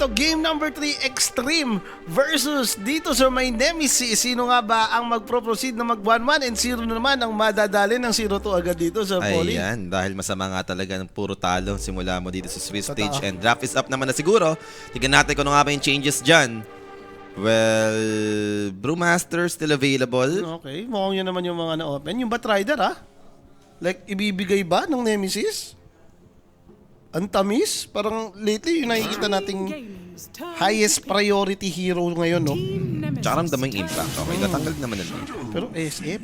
dito, game number 3, Extreme versus dito sa may Nemesis. Sino nga ba ang magpro-proceed na mag 1-1 and 0 naman ang madadali ng 0-2 agad dito sa Poly? Ayan, dahil masama nga talaga ng puro talo simula mo dito sa Swiss Totoo. stage and draft is up naman na siguro. Tignan natin kung ano nga ba yung changes dyan. Well, Brewmaster still available. Okay, mukhang yun naman yung mga na-open. Yung Batrider like ibibigay ba ng Nemesis? Ang tamis? Parang lately yung nakikita nating highest priority hero ngayon, no? Tsaka ramdam yung impact. Okay, natanggal naman na. Pero SF,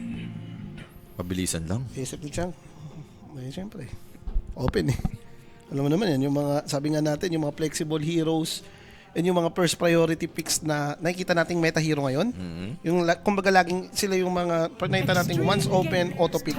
Pabilisan lang. SF ni Chang. Ay, siyempre. Open Alam mo naman yan, yung mga, sabi nga natin, yung mga flexible heroes and yung mga first priority picks na nakikita nating meta hero ngayon. Yung, kumbaga laging sila yung mga, pag nakita natin once open, auto pick.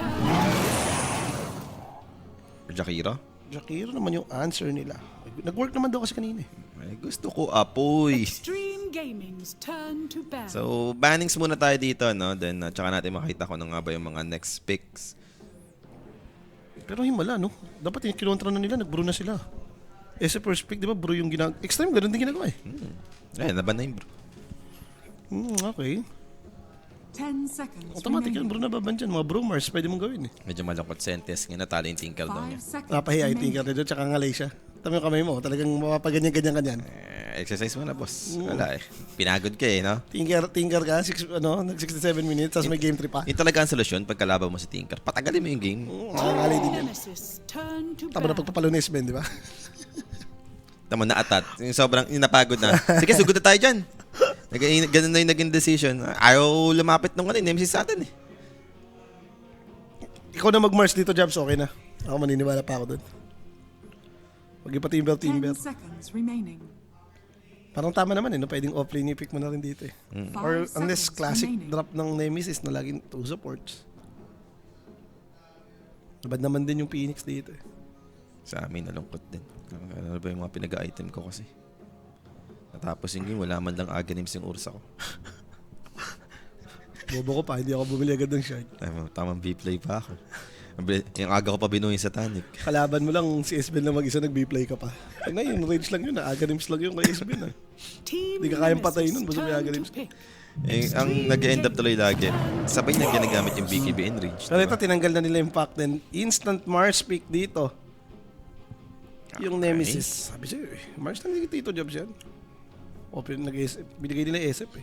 Jakiro? Jakiro naman yung answer nila. Nag-work naman daw kasi kanina Ay, gusto ko apoy. Extreme Gaming's turn to ban. So, bannings muna tayo dito, no? Then, tsaka natin makita ko na nga ba yung mga next picks. Pero himala, no? Dapat yung kinontra na nila, nag-brew na sila. Sa first pick, di ba, brew yung ginagawa. Extreme, ganun din ginagawa Ayun, naban na yung bro. Okay. 10 seconds. Automatic yan, brew na baban dyan. Mga brewmars, pwede mong gawin Medyo malungkot sentence. Nga natalo yung Tinkle daw niya. 5 seconds. Napahiya yung tinker na doon, tsaka ngalay siya. Tama yung kamay mo, talagang mapapaganyan-ganyan. Exercise mo na, boss. Wala Pinagod ka no? Tinker ka, nag-67 minutes, tapos may game 3 pa. Yung talaga ang solusyon pagkalaban mo sa Tinker. Patagalin mo yung game. Ngalay din yan. Nemesis turn to Tama na ban. pagpapalo na Esben, di ba? Tama na atat. Yung sobrang napagod na. Sige, sugod na tayo dyan. Ganun na yung naging decision. Ayaw lumapit nung Nemesis sa atin Ikaw na mag-mars dito, Jabs, okay na. Ako maniniwala pa ako doon. Huwag pa 10 timber. seconds remaining. Parang tama naman no? Pwedeng offlane yung pick mo na rin dito Or 5 unless seconds classic remaining. drop ng Nemesis na laging 2 supports. Nabad naman din yung Phoenix dito Sa amin, nalungkot din. Ano ba yung mga pinag-item ko kasi? Natapos yung game, wala man lang Aghanims yung Ursa ko. Bobo ko pa, hindi ako bumili agad ng shard. Tamang B-play pa ako. Yung aga ko pa binuhin sa Tanic. Kalaban mo lang si Esben lang mag-isa, nag-B-play ka pa. Na yun, range lang yun Aghanims lang yun kay Esben Team Hindi ka kayang patay nun, Nemesis basta may turn Aghanims to ka. pick. Ang nag-end up tuloy lagi, sabay na ginagamit yung BKB Enrage. Pero ito, tinanggal na nila yung pack din. Instant Mars pick dito. Yung Nemesis. Sabi siya, Mars lang dito jobs yan. Open, binigay nila SF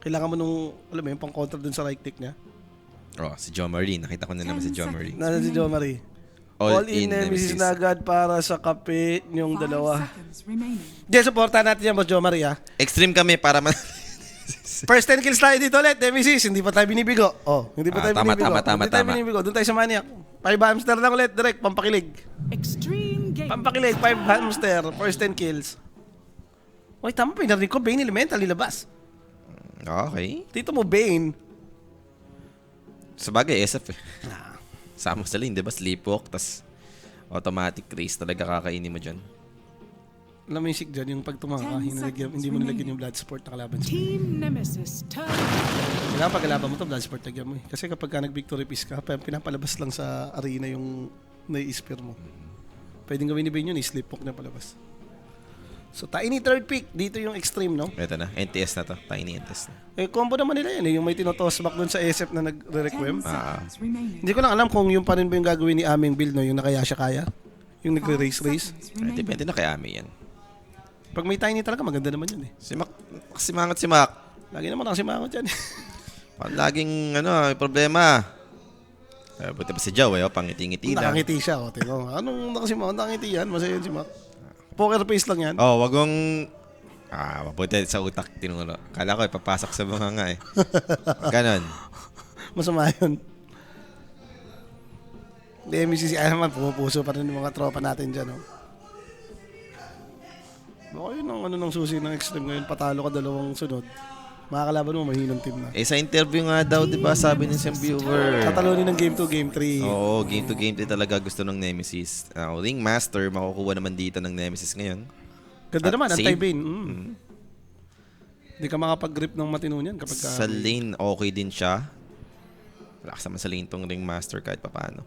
Kailangan mo nung, alam mo yung pang-counter dun sa right click niya. Oh, si John Marie. Nakita ko na naman si John Marie. Nasa si Jo Marie. All in Nemesis na agad para sa kape yung 5 dalawa. seconds remaining. Diyan, supportan natin yan, Boss Jo Marie Extreme kami para First 10 kills tayo dito ulit, Nemesis. Hindi pa tayo binibigo. Hindi pa tayo Tama, binibigo. tama. Hindi tayo binibigo. Doon tayo sa Maniac. 5 hamster lang ulit, direct, pampakilig. Extreme Gaming. Pampakilig, 5 hamster, first 10 kills. Uy, tama pa, narinig ko, Bane Elemental nilabas. Okay. Dito mo, Bane. Sabagay, SF Sama sa lane, di ba? Sleepwalk, tas automatic race talaga kakainin mo dyan. Alam mo yung sig dyan, yung pag tumaka, 10 hindi mo nilagyan yung blood support na kalaban siya. Team Nemesis turn to ban. Kailangan pag kalaban mo to, blood support lagyan mo Kasi kapag ka nag-victory piece ka, pinapalabas lang sa arena yung nai-spear mo. Pwedeng gawin ni Bane yun, i-sleepwalk na palabas. So, Tiny third pick. Dito yung extreme, no? Ito na, NTS na to. Tiny NTS na. Combo naman nila yan Yung may tinotoss back dun sa SF na nagre-requiem. 10 seconds remaining. Hindi ko lang alam kung yung pa rin ba yung gagawin ni aming build, no? Yung nakayasya kaya. Yung 5 nagre-race. seconds remaining. Depende na kay Ami yan. Pag may tiny talaga, maganda naman yun Si Mac, si Mac. Lagi naman nakasimangot yan Laging, may problema. Buti pa si Joe, pangiti-ngiti lang. Nakangiti siya, tingnan. Anong nakasimangot? Nakangiti yan, masaya yun si Mac. Poker face lang yan. Oh, wag mong... mabuti sa utak tinulo. Kala ko, ipapasok sa mga nga Ganon. Masama yun. MCC, naman, pumupuso pa rin yung mga tropa natin dyan, no? Baka yun ang ng susi ng extreme ngayon, patalo ka dalawang sunod. Makakalaban mo, mahinang team na. Sa interview nga daw, di ba, sabi ng isang viewer. Tatalunin ng game 2, game 3. Oo, game to game 3 talaga gusto ng Nemesis. Ringmaster, makukuha naman dito ng Nemesis ngayon. Ganda At naman, save. anti-bane. Hindi ka makapag-grip ng matino niyan kapag Sa lane, okay din siya. Relax naman sa lane tong Ringmaster kahit papaano.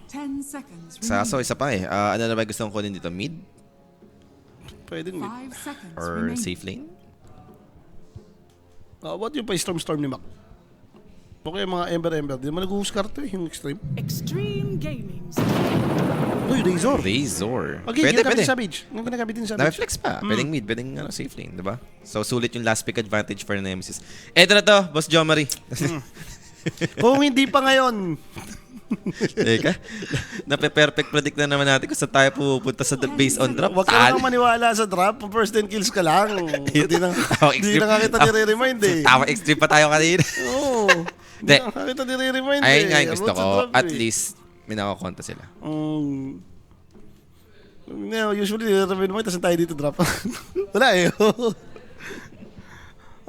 10 seconds Sa remaining. isa pa ano na ba gusto kong kunin dito? Mid? pwedeng mid. 5 seconds Or remaining. safe lane? What yung pa Storm ni Mac? Okay, mga Ember. Di naman nag-uuscar to yung Extreme. Extreme Gaming. Uy, Razor. Razor. Okay, Pwede, yung pwede. Savage. Yung ginagamit din Savage. Na-flex pa. Pwedeng mid, pwedeng safe lane, diba? So, sulit yung last pick advantage for Nemesis. Eto na to, Boss Jomari. Kung hindi pa ngayon, Teka, nape-perfect predict na naman natin kung saan tayo pupunta sa base on drop. huwag ka lang maniwala sa drop. First 10 kills ka lang. Hindi na nga kita nire-remind eh. Tawa extreme pa tayo kanina. Oo. Hindi Hindi. na nga kita nire-remind eh. Ayun nga yung gusto About sa ko. drop At eh. least, may nakakonta sila. No, usually, nire-remind mo, tapos tayo dito drop. Wala eh.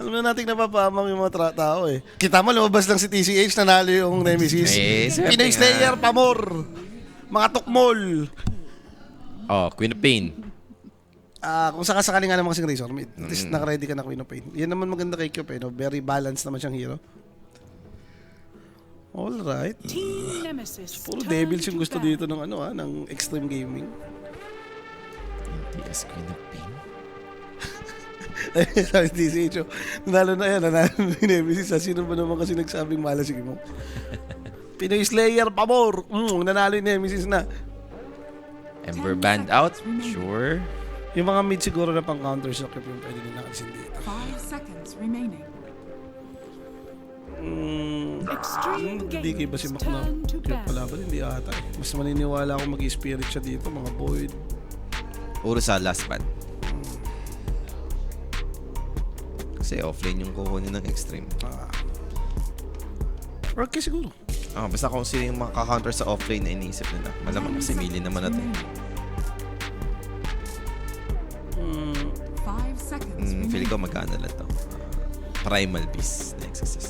Alam na natin napapamang yung mga tao eh. Kita mo, lumabas lang si TCH, nanalo yung Nemesis. swerte Pinoy nga. Slayer, Pamor. Mga tukmol. Oh, Queen of Pain. Kung sakasakali nga naman kasing Razor, at least naka-ready ka na Queen of Pain. Yan naman maganda kay Cube eh, no? Very balanced naman siyang hero. Alright. Team Nemesis. Puro turn devils to yung gusto battle. dito ng ng Extreme Gaming. TS Queen of Pain. Sabi TCH, nanalo na yan, nanalo ni Nemesis. Sino ba naman kasi nagsabing malasig mo? Pinoy Slayer, Pamor. Nanalo ni Nemesis na. Ember Band out. Sure. Yung mga mid siguro na pang-counter sa Cube yung pwede nila kasi dito. 5 seconds remaining. Extreme Hindi kay ba si Gaming's Mac na turn to Cube battle. pala ba? Hindi ata eh. Mas maniniwala akong mag-spirit siya dito, mga Void. Puro sa last band. Kasi offlane yung kukunin ng extreme. Or kaya siguro. Basta kung sino yung makaka-counter sa offlane na iniisip nila. Malamang kasi melee naman natin. 5 seconds Feel remaining. ko magkano lang to. Primal Beast na XSS.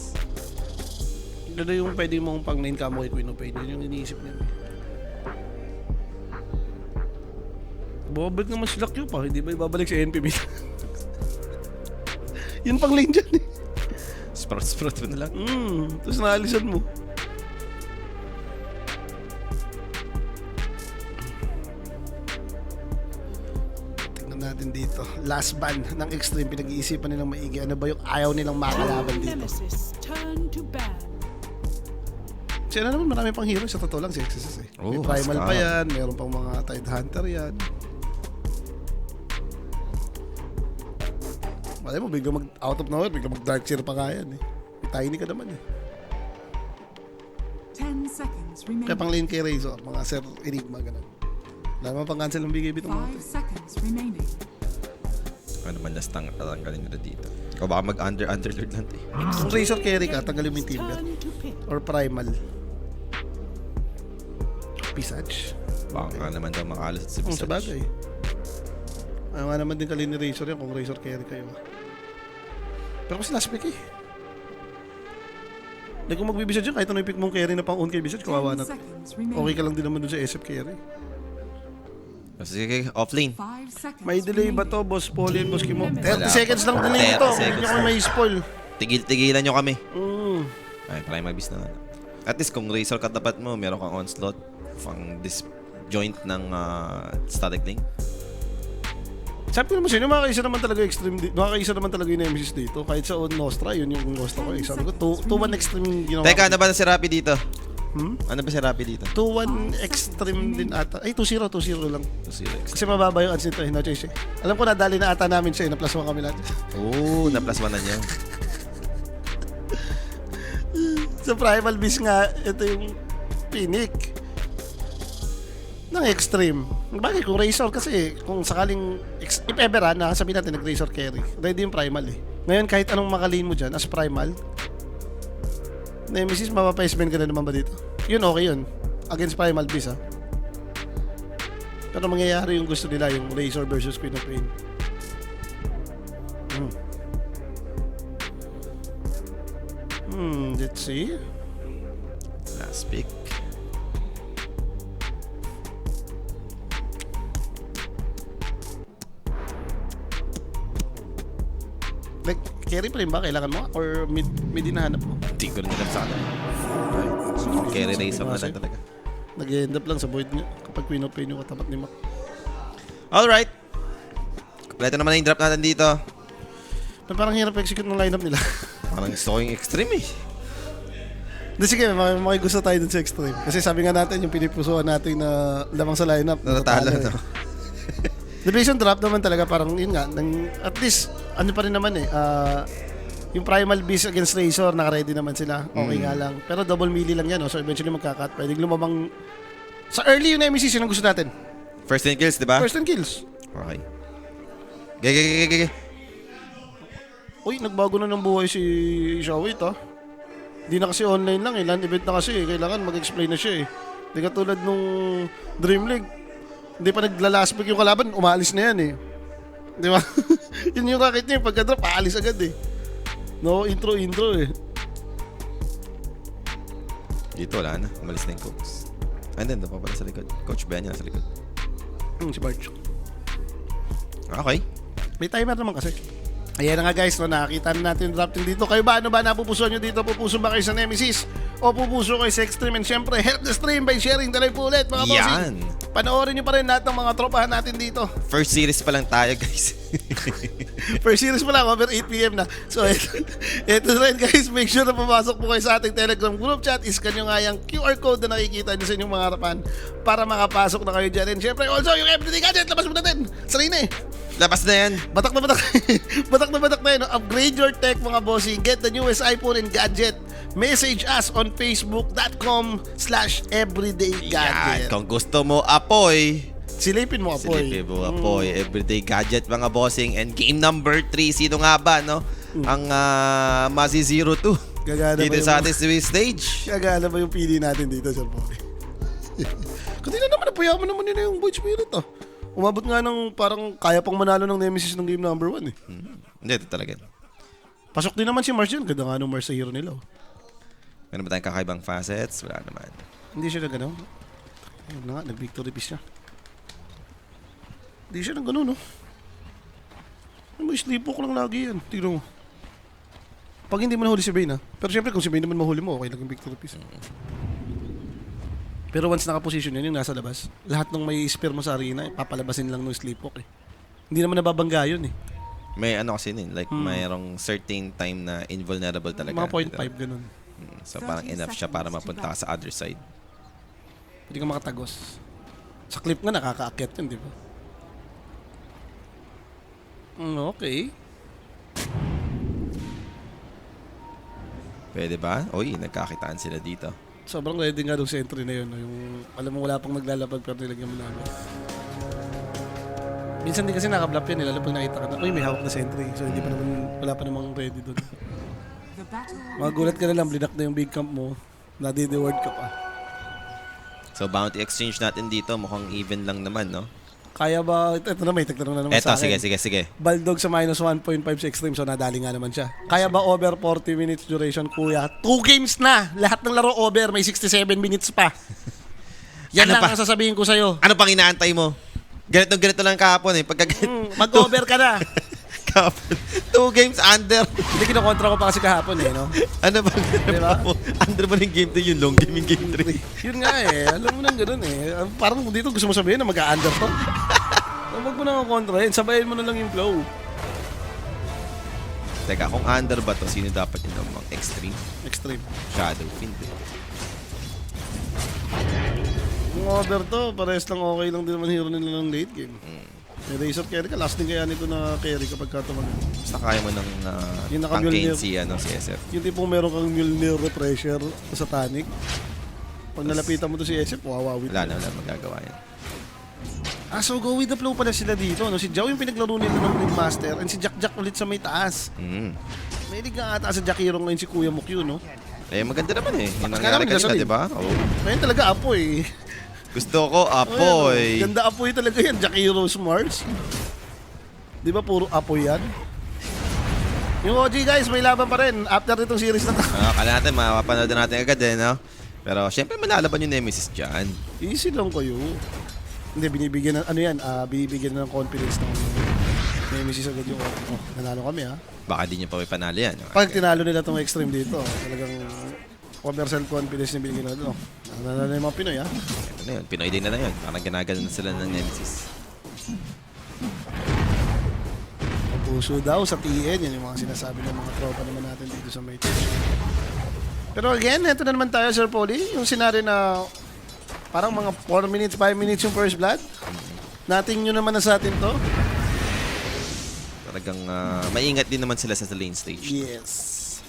Ano yung pwede mong pang-9 camo kay Queen of Pain. Yun yung iniisip niya. Bumabalik naman sila Q pa. Hindi ba ibabalik sa NPB? Yun pang lane dyan eh. Sprout mo na lang. Tapos naalisan mo. Tingnan natin dito. Last ban ng Extreme. Pinag-iisipan nilang maigi. Ano ba yung ayaw nilang makalaban Team dito? Nemesis turn to battle. Siya na naman marami pang hero. Sa totoo lang si XSS eh. May Oh, Primal Haskell. pa yan. Meron pang mga Tide Hunter yan. Malay mo, bigla out of nowhere, bigla mag-Dark Seer pa kaya yan eh. May Tiny ka naman eh. 10 seconds Kaya remaining. pang lane kay Razor, mga Sir Enigma, ganun. Wala naman pang cancel ng BKB itong mga 5 seconds remaining. Ano man last tanggalin nila dito. O baka mag-underlord lang eh. Kung Razor carry ka, tanggalin mo yung Timber. Turn to pit. Or Primal. Pisage. Baka nga naman daw makalas sa Sa Visage. bagay. Ayaw nga naman din kalin ni Razor yan kung Razor carry kayo. Pero kasi last pick eh. Hindi kung magbibisage dyan, kahit ano yung pick mong carry na pang-own kay Visage, kawawa 10 na. seconds Okay remaining. ka lang din naman dun sa SF carry. Sige, offlane. 5 seconds May delay ba to, remaining. Boss Paulie and Boss Kimo? 30 Wala seconds pa. lang delay 30 nito. Hindi seconds nyo kayo lang. may spoil. Tigilan nyo kami. Ay, Primal Beast na. At least kung Razor katapat mo, meron kang onslaught. Pang disjoint ng static link. Sabi ko naman sa'yo, makakaisa naman talaga extreme makakaisa naman talaga yung Nemesis dito. Kahit sa Nostra, yun yung Nostra ko. Sabi ko, 2-1 extreme yung ginawa Teka, ko. ano ba na si Rappi dito? Ano ba si Rappi dito? 2-1 extreme din ata. Ay, 2-0 lang. 2-0. Kasi mababa yung odds nito eh, no choice eh. Alam ko nadali na ata namin siya eh, na plus 1 kami lahat. Oo, na-plus 1 na niya. Sa Primal Beast nga, ito yung Pinic ng extreme. Bagay kung Razor kasi kung sakaling if ever na sabihin natin nag-Razor carry, ready yung Primal eh. Ngayon kahit anong makalin mo dyan as Primal, Nemesis, mapapa-spend ka na naman ba dito? Yun okay yun. Against Primal Beast ha. Pero mangyayari yung gusto nila, yung Razor versus Queen of Pain. Let's see. Last pick. Like, carry pa rin ba? Kailangan mo? Or mid hinahanap mo? Hindi ko rin alam sa kanila. Carry Razor na lang talaga. Nag-end up lang sa void niya kapag Queen of Pain yung katapat ni Mac. Alright. Kompleto naman na yung drop natin dito. Na parang hirap execute ng lineup nila. Parang gusto ko yung extreme eh. Hindi, sige, makigusto tayo dun sa extreme. Kasi sabi nga natin, yung pinipusuan natin na lamang sa lineup. Natatalo, no? The Vision drop naman talaga parang yun nga. At least, ano pa rin naman eh. Yung Primal Beast against Razor, naka-ready naman sila. Okay nga lang. Pero double melee lang yan. No? So eventually magka-cut. Pwedeng lumabang... Sa early yung Nemesis, yun ang gusto natin. First 10 kills, di ba? First 10 kills. Okay. Gege. Uy, nagbago na ng buhay si Shawit ah. Hindi na kasi online lang eh. Land event na kasi eh. Kailangan mag-explain na siya eh. Hindi katulad nung Dream League. Hindi pa nagla-last pick yung kalaban, umaalis na yan eh. Di ba? Yun yung racket niya, pagka-drop, aalis agad eh. No, intro eh. Dito wala na. Umalis na yung coach. Andun, doon pa pala sa likod. Coach Ben yan sa likod. Si Barch. Okay. May timer naman kasi. Ayan na nga guys, no, nakakita na natin yung drop team dito. Kayo ba, ano ba napupusuan nyo dito? Pupuso ba kayo sa Nemesis? O pupuso kayo sa Extreme? And syempre, help the stream by sharing the live ulit, mga bossing. Panoorin nyo pa rin lahat ng mga tropahan natin dito. First series pa lang tayo, guys. First series pa lang, over 8 p.m. na. So, ito rin guys, make sure na pumasok po kayo sa ating Telegram group chat. Iscan nyo nga yung QR code na nakikita nyo sa inyong mga harapan para makapasok na kayo dyan. And syempre, also, yung everyday gadget, labas mo natin. Sarili Labas na yan. batak na batak. Batak na batak na yun. Upgrade your tech, mga bossing. Get the newest iPhone and gadget. Message us on facebook.com/everydaygadget. Yan. Kung gusto mo, apoy. Silipin mo, Apoy. Silipin mo, apoy. Everyday gadget, mga bossing. And game number 3, sino nga ba, no? Ang Mazi 02. Gagana Dito ba sa yung- ating stage. Kagala ba yung pili natin dito, Sir Poy? Kasi na naman, napayaman naman nila yung Void Spirit, ah. Umabot nga ng parang kaya pang manalo ng Nemesis ng game number 1, eh. Hindi, ito talaga. Pasok din naman si Mars yun. Ganda nga nung Mars sa hero nila, oh. Meron ba tayong kakaibang facets? Wala naman. Hindi siya na gano'n. Ayun na nga, nag-victory piece siya. Hindi siya na gano'n, no? May sleepwalk lang lagi yan. Tignan mo. Pag hindi mo nahuli si Bane, ha? Pero syempre, kung si Bane naman mahuli mo, okay lang yung victory piece. Pero once naka-position yan, yung nasa labas, lahat ng may spear mo sa arena, papalabasin lang ng sleepwalk, eh. Hindi naman nababangga yun, eh. May ano kasi din, like mayroong certain time na invulnerable talaga. Mga 0.5, ganun. So parang enough siya para mapunta ka sa other side. Hindi ka makatagos. Sa clip nga, nakaka-akyat yun, di ba? Okay. Pwede ba? Uy, nagkakitaan sila dito. Sobrang ready nga nung sentry na yun. No? Yung, alam mo, wala pang naglalapag pero nilagyan mo namin. Minsan din kasi nakablap yan. Lalo pag nakita ka na, uy, may hawak na sentry. So, hindi pa naman, wala pa namang ready doon. The battle Magulat ka na lang, blinak na yung big camp mo. Nadi-reward ka pa. So bounty exchange natin dito, mukhang even lang naman, no? Kaya ba, ito na may tagtanong na naman Eto, sa akin. sige. Baldog sa minus 1.5 sa extreme, so nadali nga naman siya. Kaya ba over 40 minutes duration, kuya? 2 games na! Lahat ng laro over, may 67 minutes pa. Yan Ano lang pa? ang sasabihin ko sa'yo. Ano pang inaantay mo? Ganito lang kahapon eh. Pagka Mag-over ka na. kahapon, 2 games under. Hindi, kinokontra ko pa kasi kahapon eh, no? Ano ba? Diba? Under mo ng game 2 yung long game yung game 3. Yun nga eh. Alam mo nang ganun eh. Parang dito gusto mo sabihin na mag-under to. Huwag mo na kontrahin. Sabayin mo na lang yung flow. Teka, kung under ba to, sino dapat yung namang extreme? Extreme. Shadow Fiend. Kung over to, parehas lang okay lang din naman hero nila ng late game. May Razor carry ka. Last din kaya nito na carry kapag katumag. Basta kaya mo ng Yung naka-Mjolnir. tangkain si SF. Yung tipong meron kang Mjolnir refresher sa tonic. Pag nalapitan mo to si SF, wawawit. Wala magagawa yan. So go with the flow pala sila dito. No? Si Jao yung pinaglaro nila ng Ring Master and si Jack ulit sa may taas. May liga nga ata sa Jack Hero ngayon si Kuya Mukyu, no? Eh, maganda naman eh. Yung Kaya nangyari naman kanina, gasolin. di ba? Oh. Ngayon talaga apoy. Gusto ko, apoy. Ganda apoy talaga yan, Jack Hero Smarts. Di ba puro apoy yan? Yung OG guys, may laban pa rin after itong series na to. Kala natin, mapapanood natin agad eh, no? Pero syempre malalaban yung Nemesis dyan. Easy lang kayo. Hindi, binibigyan ng, ano yan, binibigyan ng confidence ng Nemesis agad yung nanalo kami ha. Baka di nyo pa may panalo yan. No? Pag tinalo nila itong extreme dito, talagang over self-confidence na binigyan na ito. Nanalo na yung mga Pinoy ha. Ito na yun, Pinoy din na yun. Parang ginagano na sila ng Nemesis. Puso daw sa TN. Yan yung mga sinasabi ng mga tropa naman natin dito sa may Twitch. Pero again, ito na naman tayo, Sir Polly. Yung scenario na parang mga 4 minutes, 5 minutes yung first blood. Nating nyo naman na sa atin to. Talagang maingat din naman sila sa lane stage. Yes.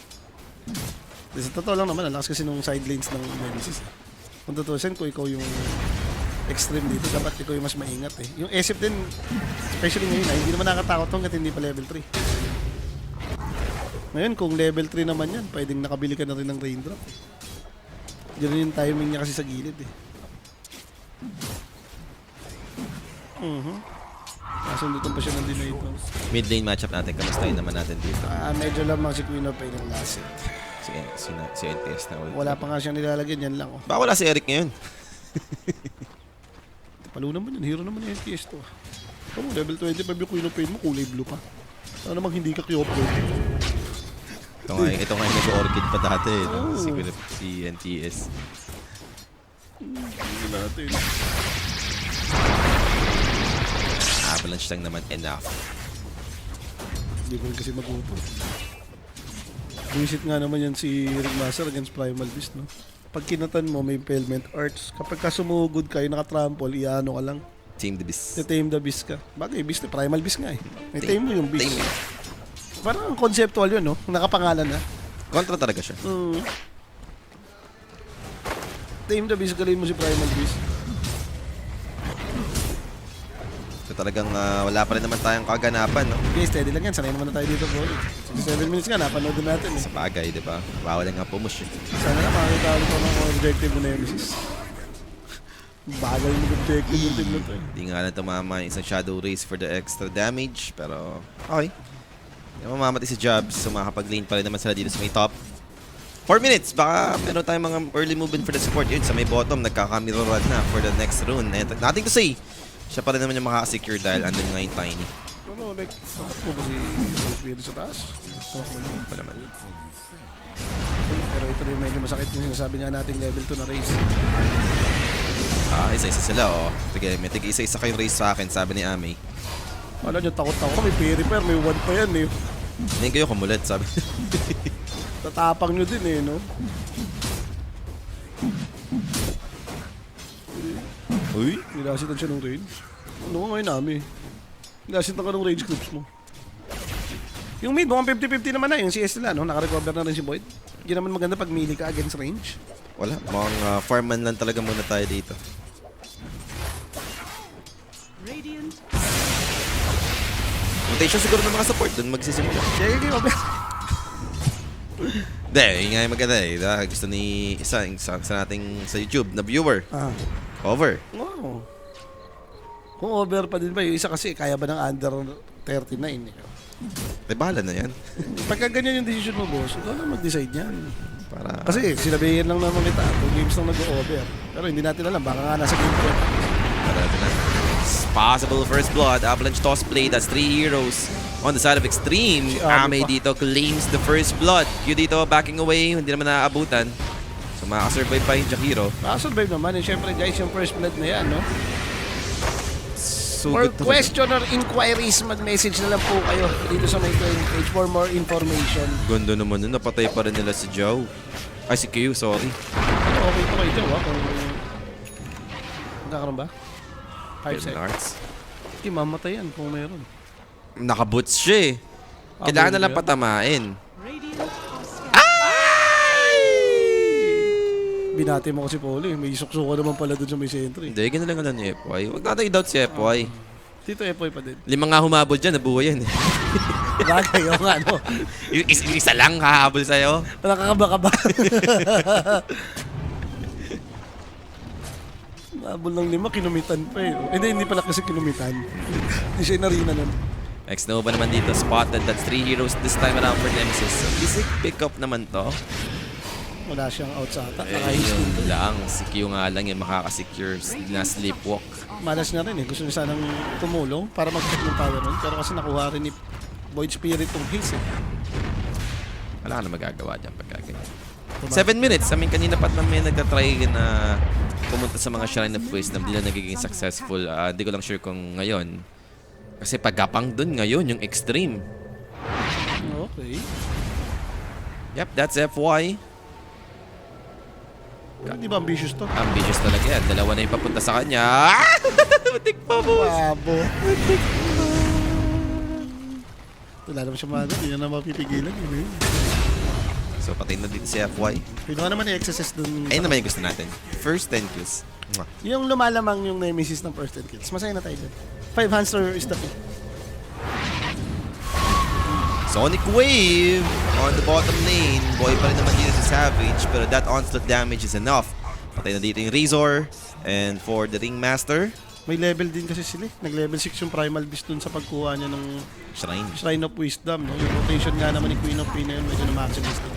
Sa totoo lang naman, ang lakas kasi nung side lanes ng Nemesis. Kung tutusin, kung ikaw yung extreme dito, dapat ikaw yung mas maingat eh. Yung SF din, especially ngayon, hindi naman nakatakot tong kasi hindi pa level 3. Ngayon, kung level 3 naman yan, pwedeng nakabili ka na rin ng raindrop. Diyan yung timing niya kasi sa gilid eh. Nasundutan pa siya ng delay ito. Mid lane matchup natin, kamustahin naman natin dito. Medyo lamang si Queen of Pain ng last set. Si NTS na ulit. Wala pa nga siyang nilalagyan, yan lang oh. Baka wala si Eric ngayon. Palo naman yan, hero naman yung NTS to. Ito mo, level 25 yung Queen of Pain mo, kulay blue pa. Sana namang hindi ka Kyoko. Ito nga yung nag-orchid pa dati. No? Si NTS. Hindi natin. Avalanche lang naman enough. Hindi ko rin kasi mag-upo. Visit nga naman yan si Ringmaster against Primal Beast, no? Pag kinatan mo, may Impalment Arts. Kapag ka sumugod kayo, nakatrample, iano ka lang. Team the Beast. Tame the Beast ka. Bagay, Beast, Primal Beast nga eh. May tame mo yung Beast. Tame. Parang conceptual yun, no? Nakapangalan na. Kontra talaga siya. Tame the Beast, galin mo si Primal Beast. So talagang wala pa rin naman tayong kaganapan, no? Okay, steady lang yan. Sanay naman na tayo dito, bro. 7 minutes nga, napanood din natin eh. Sa bagay, di ba? Bawal lang nga pumus eh. Sana na makakita ulit ako ng objective mo na yun, sis. Bagal mo objective yung team na to eh. Hindi nga lang tumama yung isang Shadow Race for the extra damage, pero okay. Hindi mamamatay si Jobs, so makakapag-lane pa rin naman sila dito sa may top. 4 minutes, baka meron tayong mga early movement for the support. Yun, sa may bottom, nagkaka-mirror run na for the next rune. And nothing to say. Siya pa rin naman yung makaka-secure dahil andun nga yung Tiny. Ano, like, bakit mo ba si Spirit sa taas? Pa naman. Pero ito rin medyo masakit yung sinasabi nga natin level 2 na race. Isa-isa sila, oh. Sige, may tig-isa-isa kayong race sa akin, sabi ni Ame. Wala nyo, takot-takot. May peri pa, may 1 pa yan eh. Hindi kayo kumulit, sabi. Tatapang nyo din eh, no? Uy? Nilasitan siya ng range. Ano nga ngayon namin? Nilasitan ka ng range clips mo. Yung mid, mukhang 50-50 naman na. Yung CS nila, no? Naka-recover na rin si Boyd. Hindi naman maganda pag melee ka against range. Wala, mukhang farmman lang talaga muna tayo dito. Radiant. Rotation siguro ng mga support dun magsisimula. Sige, okay. Hindi, yun nga yung maganda eh. Gusto ni isa nating sa YouTube na viewer. Over. Wow. Kung over pa din ba, yung isa kasi kaya ba ng under 39 eh. Bahala na yan. Pagka ganyan yung decision mo, boss, ikaw na mag-decide yan. Para... Kasi sinabihin lang naman kita, 2 games lang nag-over. Pero hindi natin alam, baka nga nasa game 4. Para na. Possible first blood. Avalanche toss play. That's 3 heroes on the side of Extreme. Si Ame Ame pa. dito claims the first blood. Q dito backing away. Hindi naman naaabutan. So makakasurvive pa yung Jakiro. Makasurvive naman. And syempre guys, yung first blood na yan, no? So For good to question or inquiries, mag-message na lang po kayo dito sa my page for more information. Gondo naman nun. Napatay pa rin nila si Joe. Ay, si Q, sorry. Okay po kayo, Joe, ha? Kung... Nagkakaroon ba? 5 seconds. Bernards. Hindi, mamatay yan kung meron. Nakaboots siya eh. Kailangan na lang patamain. Radiant. Binati mo kasi Poli. May isuksuko naman pala dun sa may sentry. Hindi, ganun lang lang ni FY. Huwag natin i-doubt si FY. Dito Epoy pa din. 5 nga humabol dyan, nabuhay yan eh. Bagay, o nga, no? Isa lang hahabol sa'yo. Nakakaba-kaba. Nabol ng 5, kinumitan pa eh. Hindi pala kasi kinumitan. Hindi siya narina nun. X-Nova naman dito, spotted. That's 3 heroes this time around for Nemesis. So, basic pick-up naman to. Wala siyang out sa ata. Yun lang. Si Q nga lang yung makakasecure na sleepwalk. Malas na rin eh. Gusto niya sanang tumulong para mag-check ng power run. Pero kasi nakuha rin ni Void Spirit tong hills eh. Wala ka na magagawa dyan pagkaganyan. 7 minutes. I mean, kanina pa naman may nagtatry na pumunta sa mga Shrine of Wisdom. Hindi na nagiging successful. Hindi ko lang sure kung ngayon. Kasi pagkapang dun ngayon, yung Extreme. Okay. Yep, that's FY. Di ba ambitious to? Ambitious talaga yan. Dalawa na yung papunta sa kanya. Matik pa, boss. Babo. Wala naman siya mga hindi na mapipigilan. Yun. So, patay na dito si FY. Pwede ka naman i-exercise dun. Ayun naman yung gusto natin. First 10 kills. Mwah. Yung lumalamang yung nemesis ng first 10 kills. Masaya na tayo dyan. 5 hamster is the pick. Sonic Wave on the bottom lane. Boy pa rin naman dito si Savage, pero that onslaught damage is enough. Patay na dito yung Razor. And for the Ringmaster, May level din kasi sila. Nag-level 6 yung Primal Beast dun sa pagkuha niya ng Shrine. Shrine of Wisdom. No? Yung rotation nga naman ni Queen of Pain na yun, medyo na-maximize din.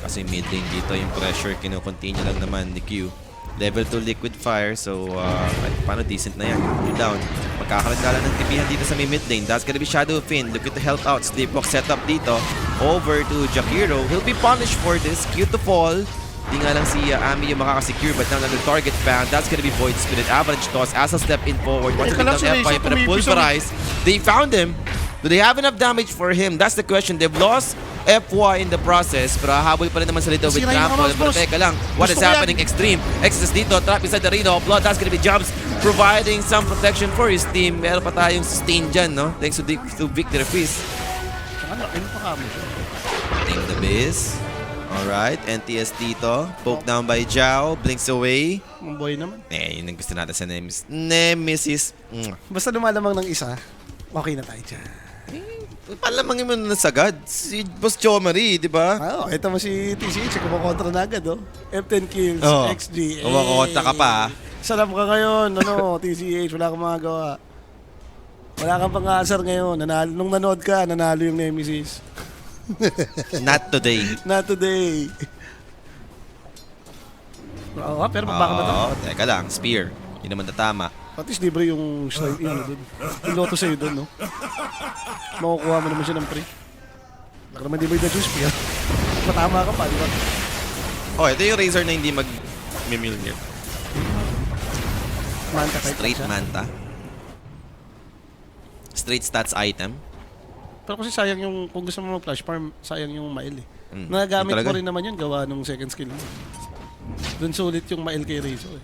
Kasi mid lane dito yung pressure, kino-continue lang naman ni Q. Level 2 Liquid Fire, so kahit paano decent na yan. You're down. Magkakaroon ng tipihan dito sa may mid lane. That's gonna be Shadow Fiend. Looking to help out. Sleepwalk setup dito. Over to Jakiro. He'll be punished for this. Q to fall. Di nga lang si Ami yung makakasecure, but now na target found. That's gonna be Void Spirit. Avalanche toss. Asa step in forward. Once again down F5, pero pulverize. They found him. Do they have enough damage for him? That's the question. They've lost FY in the process, pero hahabol pa rin naman sila dito with trample. Pero teka lang, what is happening? Extreme. Exodus dito, trap inside the arena of blood. That's gonna be Jumps, providing some protection for his team. Meron pa tayong sustain dyan, no? Thanks to Victory Fizz. Ano pa kamo siya? Team the Biz. Alright, NTS dito. Poke down by Jao. Blinks away. Ang boy naman. Yun ang gusto natin sa Nemesis. Basta lumalamang ng isa, okay na tayo dyan. Palamangin mo na sagad. Si Boss Chomari, di ba? Oo, ito mo si TCH, kumakontra na agad, oh. F10 kills, Oo. XG. Kumakontra ka pa, ah. Sarap ka ngayon, ano, TCH, wala kang magagawa. Wala kang pang-aasar ngayon. Nung nanood ka, nanalo yung Nemesis. Not today. Not today. Oo, pero baka ba ito? Oo, teka lang. Spear. Yun naman natama. At least libre yung slide, yung ano dun. Yung loto sa'yo dun, no? Makukuha mo naman siya ng free. Baka naman di ba yung juice spear? Matama ka pa, di ba? Oh, ito yung Razor na hindi mag-Mimilnir. Manta type Straight siya. Manta. Straight stats item. Pero kasi sayang yung, kung gusto mo mag-flash farm, sayang yung mail eh. Mm, Nagagamit yun talaga. mo rin naman yun, gawa nung second skill mo. Doon sulit yung mail kay Rizzo eh.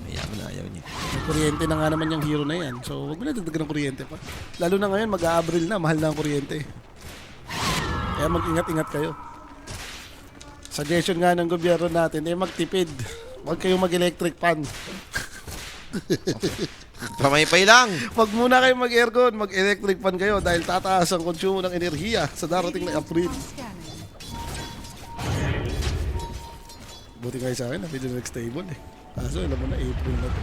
Ayaw niya. May kuryente na nga naman yung hero na yan. So, wag mo na dagdagan ng kuryente pa. Lalo na ngayon, mag-a-Abril na, mahal na ang kuryente. Kaya mag-ingat-ingat kayo. Suggestion nga ng gobyerno natin, magtipid. Huwag kayong mag-electric fan. Pamaypay lang. Huwag muna kayong mag-aircon, mag-electric fan kayo dahil tataas ang konsumo ng enerhiya sa darating na April. Buti kayo sa akin, hindi na nag-stable eh. Kaso alam mo na, April na to.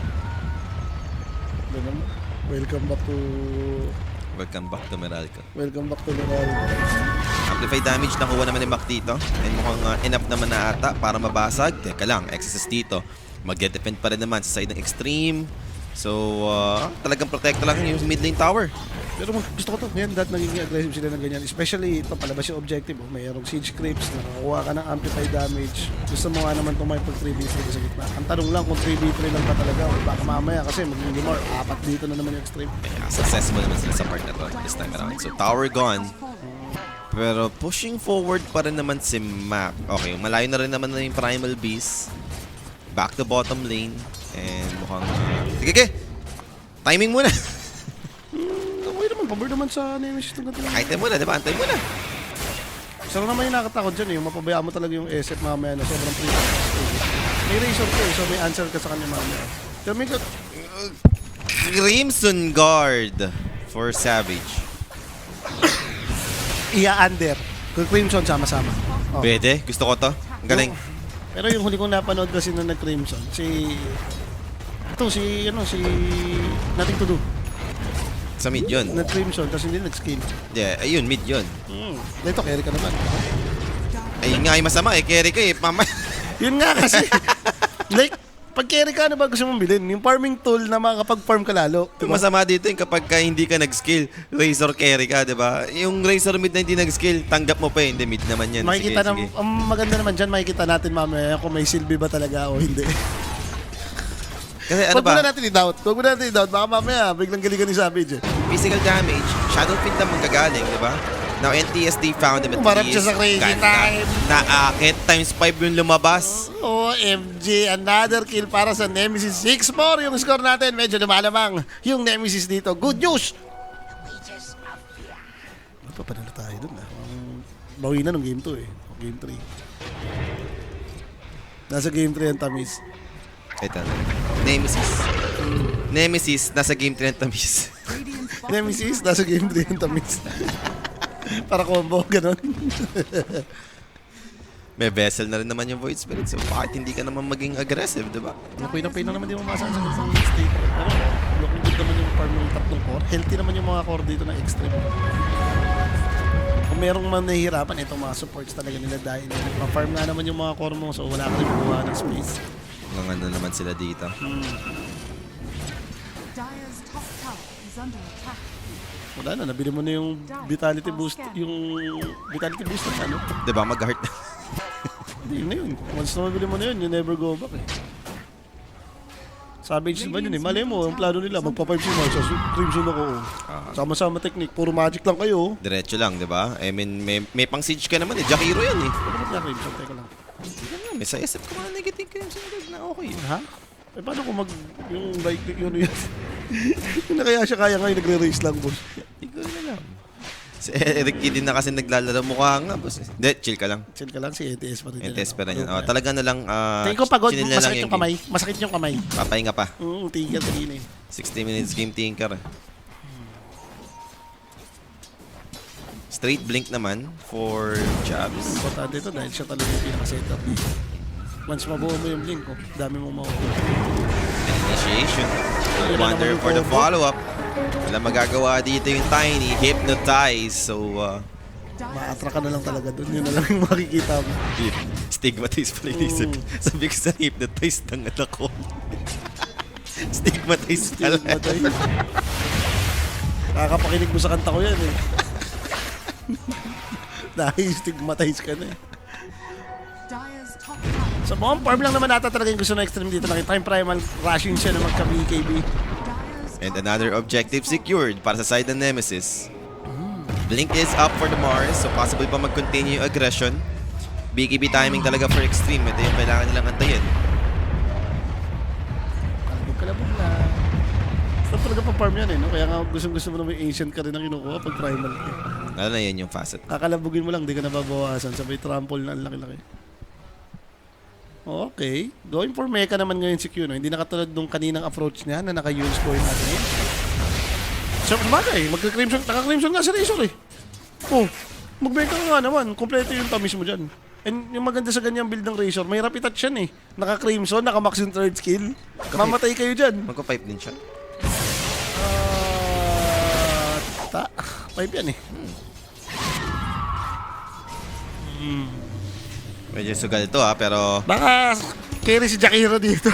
Alam naman, welcome back to Meralco. Amplify damage nakuha naman ni Mac dito. And mukhang enough naman na ata para mabasag. Teka lang, XSS dito. Mag-defend pa rin naman sa side ng Extreme. So, talagang protekta lang yung mid lane tower. Pero gusto ko to, ngayon dahil naging aggressive sila ng ganyan. Especially ito, palabas yung objective. Mayroong siege creeps, nakakuha ka ng amplify damage. Gusto mo nga naman itong may pag 3v3 sa gitna. Ang tanong lang kung 3v3 lang ba talaga o baka mamaya kasi maging more, apat dito na naman yung extreme. Successful naman sila sa part na to this time around. So, tower gone. Pero pushing forward pa rin naman si Mac. Okay, malayo na rin naman na yung Primal Beast. Back to bottom lane. And mukhang... Sige! Timing muna! Okay naman, pabor naman sa Nemesis ng ganito. Item muna, di ba? Antay muna. Sarap naman yung nakatakot dyan eh. Yung mapabayaan mo talaga yung SF mamaya na sobrang free. May razor ko eh, so may answer ka sa kanya mamaya. Pero may Crimson Guard for Savage. Iya-under. Kung Crimson, sama-sama. Oh. Pwede? Gusto ko to. Ang galing. Pero yung huli kong napanood kasi nung nag-Crimson, si Nothing to Do. Sa mid yun. Nag-Crimson, tapos hindi nag-skill. Yeah, ayun, mid yun. Dito, carry ka naman. Ayun nga yung masama eh. Carry ka eh. Yun nga kasi. Like, pag carry ka, ano ba gusto mong bilhin? Yung farming tool na makakapag-farm ka lalo. Yung masama dito yung kapag ka hindi ka nag-skill, Razor carry ka, di ba? Yung Razor mid na hindi nag-skill, tanggap mo pa eh. Hindi, mid naman yan. Makikita Sige. ang maganda naman dyan, makikita natin mamaya kung may silbi ba talaga o hindi. Kasi ano Huwag muna ba? natin i-doubt. Baka mamaya, biglang galingan ni Savage eh. Physical damage, Shadow Fiend na manggagaling, di ba? Now, NTSD found him at Umarap siya least. sa crazy Ganda. time. Naakit. Times 5 yung lumabas. OMG, another kill para sa Nemesis. 6-4 yung score natin. Medyo lumalamang yung Nemesis dito. Good news! Papanalo tayo dun ah. Bawi na nung game 2 eh. Game 3. Nasa game 3 ang tamis. Ito. Nemesis. Nemesis, nasa game 3 ang tamis. Nemesis, nasa game 3 ang tamis. Para combo, ganun. May vessel na rin naman yung Void Spirit. So, bakit hindi ka naman maging aggressive, di ba? Napoy na lang naman di mo masan sa isang state. Pero, looking good naman yung farm ng tatlong core. Healthy naman yung mga core dito na extreme. Kung merong man nahihirapan, itong mga supports talaga nila dahil ma-farm nga naman yung mga core mo, so wala ka rin magawa ng space. Nang ano naman sila dito. Dire's top tower is under attack. Wala na, nabili mo na yung vitality boost, na ano? Di ba? Mag-heart. Hindi na yun. Once na mabili mo na yun, you never go back eh. Savage naman yun eh. Malay mo, ang plano nila, magpa-5 si Mars, Crimson ako. Sama-sama technique, puro magic lang kayo. Diretso lang, di ba? I mean, may pang-siege ka naman eh. Jakiro yan eh. Ano ba kaya Crimson? Teka lang. May sa SF ka mga negative Crimson na okay. Ha? Eh paano kung yung bike, yun yun? Yung na kaya siya kaya ngayon, nagre-race lang, boss. Ikaw na lang. Si Eric Key din na kasi naglalaro mukha nga, boss. Hindi, chill ka lang. Chill ka lang, si ETS pa rin. NTS pa rin yan. Oh, talaga na lang, Tingin ko pagod, chinil na lang masakit yung kamay. Masakit yung kamay. Papahinga pa. Tingin kanina eh. 60 minutes game tinker. Straight blink naman for Jabs. Importante ito dahil siya talaga yung pinaka-setup. Once mabuo mo yung blink ko, dami mong makukuha. Initiation. Wonder for the follow-up. Wala magagawa dito yung Tiny. Hypnotize. So, Ma-attract ka na lang talaga doon. Yun na lang yung makikita mo. stigmatize pala yung isip. Sabi ko sa hypnotize ng anak ko. Stigmatize pala. Stigmatize. Kakapakinig mo sa kanta ko yan eh. Dahil stigmatize ka na eh. Dire's top tower. Sa buong farm lang naman nata talaga yung gusto na extreme dito. Nakita yung primal rushing siya na magka-BKB. Dire's And another objective secured para sa side ng Nemesis. Blink is up for the Mars, so possible pa mag-continue yung aggression. BKB timing talaga for extreme. Ito yung kailangan nilang antayin. Kalabog na. Basta talaga pa farm yan eh. No? Kaya nga gusto mo na may ancient ka rin ang kinukuha pag primal ka. Lalo na yun yung facet. Kakalabugin mo lang, di ka nababawasan. Sabay trample na ang laki-laki. Okay. Going for mecha naman ngayon si Q, no? Hindi na katulad nung kaninang approach niya na naka-use ko yung natin eh. So, bagay, magka-crimson, naka-crimson nga si Razor eh. Oh, mag-mecha ka nga naman. Kompleto yung tamis mo dyan. And yung maganda sa ganyang build ng Razor, may rapid touch yan eh. Naka-crimson, naka-max yung third skill. Mamatay kayo dyan. Magko-pipe din siya. Pipe yan eh. Medyo sugal ito pero... Baka carry si Jakiro dito.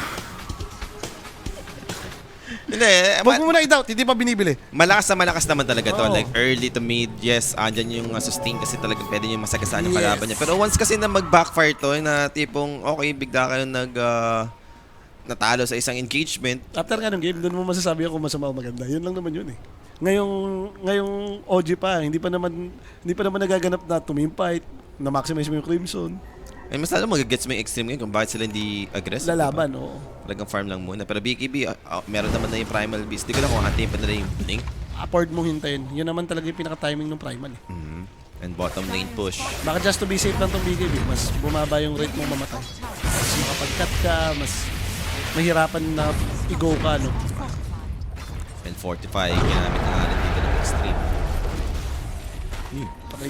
Hindi, Huwag mo muna i-doubt, hindi pa binibili. malakas naman talaga to. Oo. Like early to mid, yes, andyan yung sustain kasi talagang pwede yung masagasaan yung kalaban niya. Pero once kasi na mag-backfire to, na tipong okay, bigla kayo natalo sa isang engagement, After nga ng game, doon mo masasabi kung masama o maganda. Yun lang naman yun eh. Ngayong OG pa, hindi pa naman nagaganap na tumimpite, na maximize mo yung Crimson. ay mas lalo magagets mo yung extreme ngayon kung bakit sila hindi aggressive. Lalaban, diba? oo. Talagang farm lang muna. Pero BKB, meron naman na yung primal beast. Di ko lang kung antayin pa nila yung blink. Afford mong hintayin. Yun naman talaga yung pinaka-timing ng primal eh. And bottom lane push. Baka just to be safe lang tong BKB, mas bumaba yung rate mong mamatay. Mas makapag-cut ka, mas mahirapan na i-go ka, no? And fortify, ginamit na nga rin dito ng extreme. Patay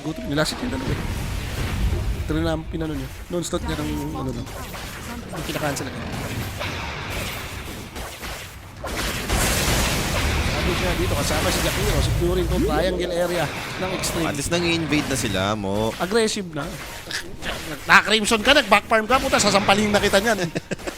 gutom. Nilasit yung dalawa eh. Ito na ang pinano niya. Non-stop niya ng ano lang. Yung kinakancel agad. Sabi niya dito kasama si Jakiro, securing itong triangle area ng extreme. At least nang-invade na sila mo. Aggressive na. Naka-crimson ka, nag-backfarm ka, puta, sasampalin na kita niyan.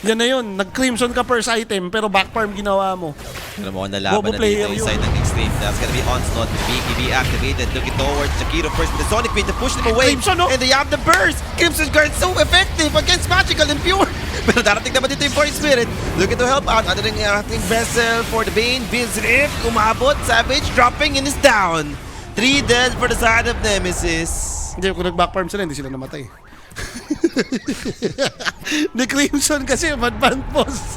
Yan na yun, nag-crimson ka first item, pero backfarm ginawa mo. Pero mukhang nalaban Bobo na player dito yun. inside ng extreme. That's gonna be onslaught. BKB activated. Looking towards Jakiro first. The Sonic Wave to push them away. Crimson, no? And they have the burst. Crimson Guard so effective against Magical and Pure. Pero darating naman dito yung Void Spirit. Looking to help out. Ano rin yung ating vessel for the Bane. Builds Rift. Umabot. Savage dropping and is down. 3 dead for the side of Nemesis. Hindi, kung nag-backfarm sila, hindi sila namatay. Ni Crimson kasi, man boss.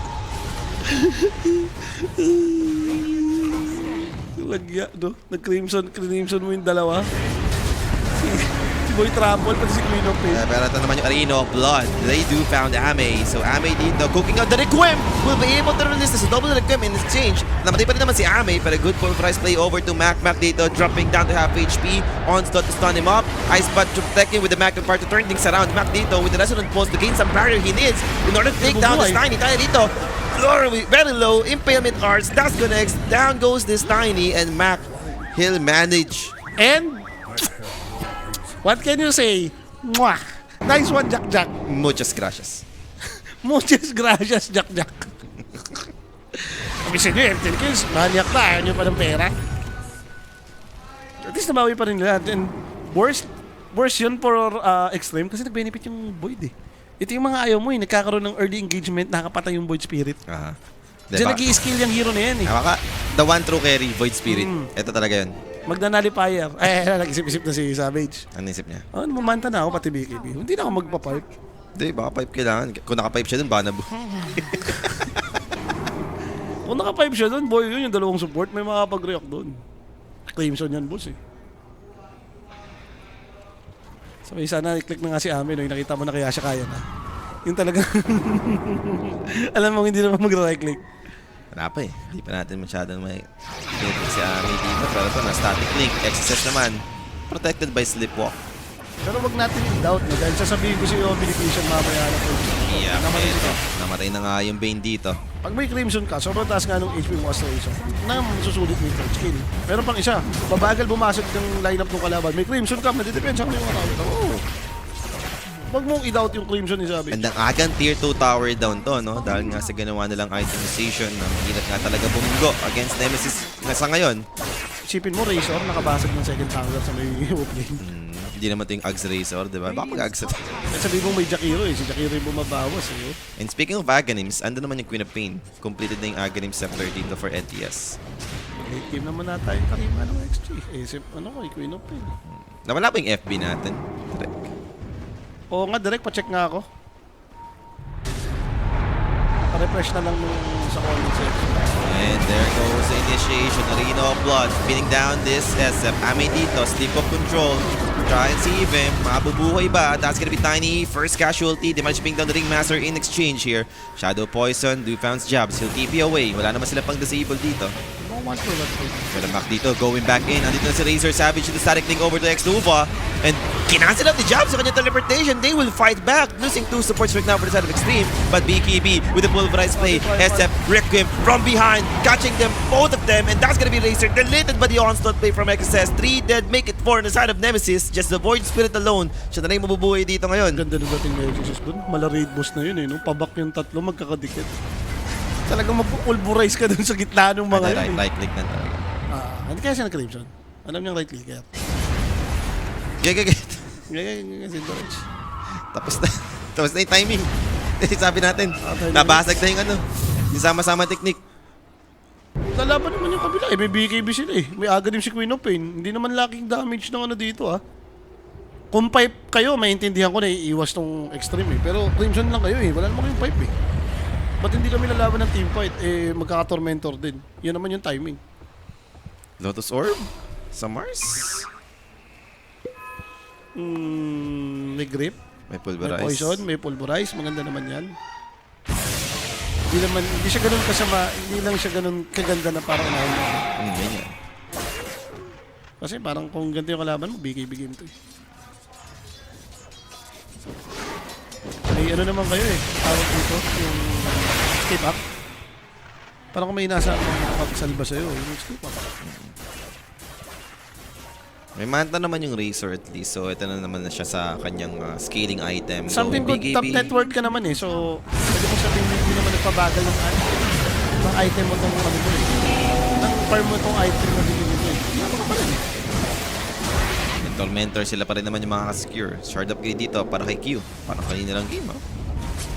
Lagya, no? Nag-Crimson mo yung dalawa. Si Boy Trample, pati si Queen of Pain. Pero ito naman yung Arena of Blood. They do found Ame. So Ame dito, cooking out the Requiem. Will be able to release this double Requiem in exchange. Namatay pa rin naman si Ame, pero good pulverize play over to Mac. Mac dito, dropping down to half HP. Onslaught to stun him up. Ice Butt protecting with the Mac and part to turn things around. Mac dito with the Resonant Pulse to gain some barrier he needs in order to take down this Tiny. Tiny dito. Very low, Impalement Arts, that's connects, down goes this Tiny, and Mac, he'll manage. And, what can you say? Mwah! Nice one, Jack Jack. Muchas gracias. Muchas gracias, Jack Jack. Sabi nyo, 10 kills, maniac na, ayaw nyo pa ng pera. At least nabawi pa rin nila. And worst yun for Extreme kasi nag-benefit yung Void eh. Ito yung mga ayaw mo eh, nagkakaroon ng early engagement, nakapatay yung Void Spirit. Aha. Diyan nag-i-skill yung hero na yan eh. Baka, the one true carry, Void Spirit. Ito talaga yun. Magna-nullifier. Nag-isip-isip na si Savage. Ano isip niya? Mamanta na ako pati BKB. Hindi na ako magpa-pipe. Hindi, baka pipe kailangan. Kung naka-pipe siya dun, baka nabu. Kung naka-pipe siya doon, boy, yun yung dalawang support, may makapag-react doon. Crimson yan, boss eh. So, sana i-click na nga si Ame, no? Yung nakita mo na kaya siya kaya na. Yung talagang alam mo, hindi naman mag-right click. Wala pa eh. Hindi pa natin masyadong may click si Ame dito. Pero ito na, static link. XSS naman. Protected by Slipwalk. Pero wag natin i-doubt na dahil sasabihin ko si Omnication mamaya na po. Yeah, Namatay ito. ito. Namatay na nga yung Bane dito. Pag may Crimson ka, sobrang taas nga nung HP mo as Razor, na susulit mo yung third skill. Meron pang isa, babagal bumasok yung lineup ng kalaban. May Crimson ka, madidepensa mo yung mga tao. Oo. Wag mong i-doubt yung Crimson ni Savage. And ang agang tier 2 tower down to, no? Dahil nga sa ginawa nilang itemization na mahirap nga talaga bumunggo against Nemesis nga sa ngayon. Isipin mo, Razor, nakabasag ng second tower sa may opening. Hindi naman ito yung Ags Razor, di ba? Baka mag-Ags ito. At sabi mo may Jakiro eh, si Jakiro yung bumabawas eh. And speaking of Aghanims, ando naman yung Queen of Pain. Completed na yung Aghanim Scepter dito for NTS. Late game naman na tayo karima ng XG. Ano ko, Queen of Pain. Nawala ba yung FB natin? Direk. Oo nga, direct, pa-check nga ako. Pa-refresh na lang nung sa comment section. And there goes the initiation. Arena of Blood. Spinning down this SF. Ame dito. Sleep of control. Try and see if mabubuhay ba. That's gonna be Tiny. First casualty. They managed to bring down the Ringmaster in exchange here. Shadow Poison. Dufound's jabs. He'll TP away. Wala naman sila pang disable dito. Pero Mac dito, going back in. Andito na si Razor Savage to the static link over to X-Nova. And kinancel out the jab sa kanyang teleportation. They will fight back. Losing 2 supports right now for the side of Extreme. But BKB with the pulverized play. SF Requiem from behind. Catching them, both of them. And that's gonna be Razor. Deleted by the onslaught play from XSS. 3 dead, make it 4 on the side of Nemesis. Just the Void Spirit alone. Siya na rin mabubuhay dito ngayon. Ganda na dating Nemesis doon. Mala-raid boss na yun eh. No? Pabak yung tatlo, magkakadikit. Talagang mag-pulverize ka dun sa gitna ng mga yun. Right click na talaga. Hindi kaya siya nag-Crimson. Alam niyang right click kaya. Get. Ganyan si Dodge. Tapos na yung timing. Sabi natin, nabasag na yung yung sama-sama technique. Lalaban naman yung kabila eh. May BKB sila eh. May Aghanim si Queen of Pain. Hindi naman lacking damage ng dito ah. Kung pipe kayo, maintindihan ko na iiwas tong Extreme eh. Pero Crimson lang kayo eh. Wala naman kayong pipe eh. Ba't hindi kami lalaban ng team fight? Eh, magkaka-tormentor din. Yun naman yung timing. Lotus Orb? Sa Mars? May grip. May May pulverize. poison, may pulverize. Maganda naman yan. Hindi siya ganun kasama. Hindi lang siya ganun kaganda na parang unahin mo. Ganyan. Kasi parang kung ganito yung kalaban mo, BKB game to eh. May ano naman kayo eh. Tawag dito, yung skip up. Parang kung may nasa makapagsalba sa'yo, yung skip up. May manta naman yung Razor at least. So, ito na naman na siya sa kanyang scaling item. Something good, top net worth ka naman eh. So, pwede mo sabihin hindi naman nagpabagal ng item mo itong ano mo eh. Nang farm mo itong item mo dito eh. Ano ka pa rin eh. Tormentor sila pa rin naman yung mga secure. Shard upgrade dito para kay Q. Parang kanina lang game, ha?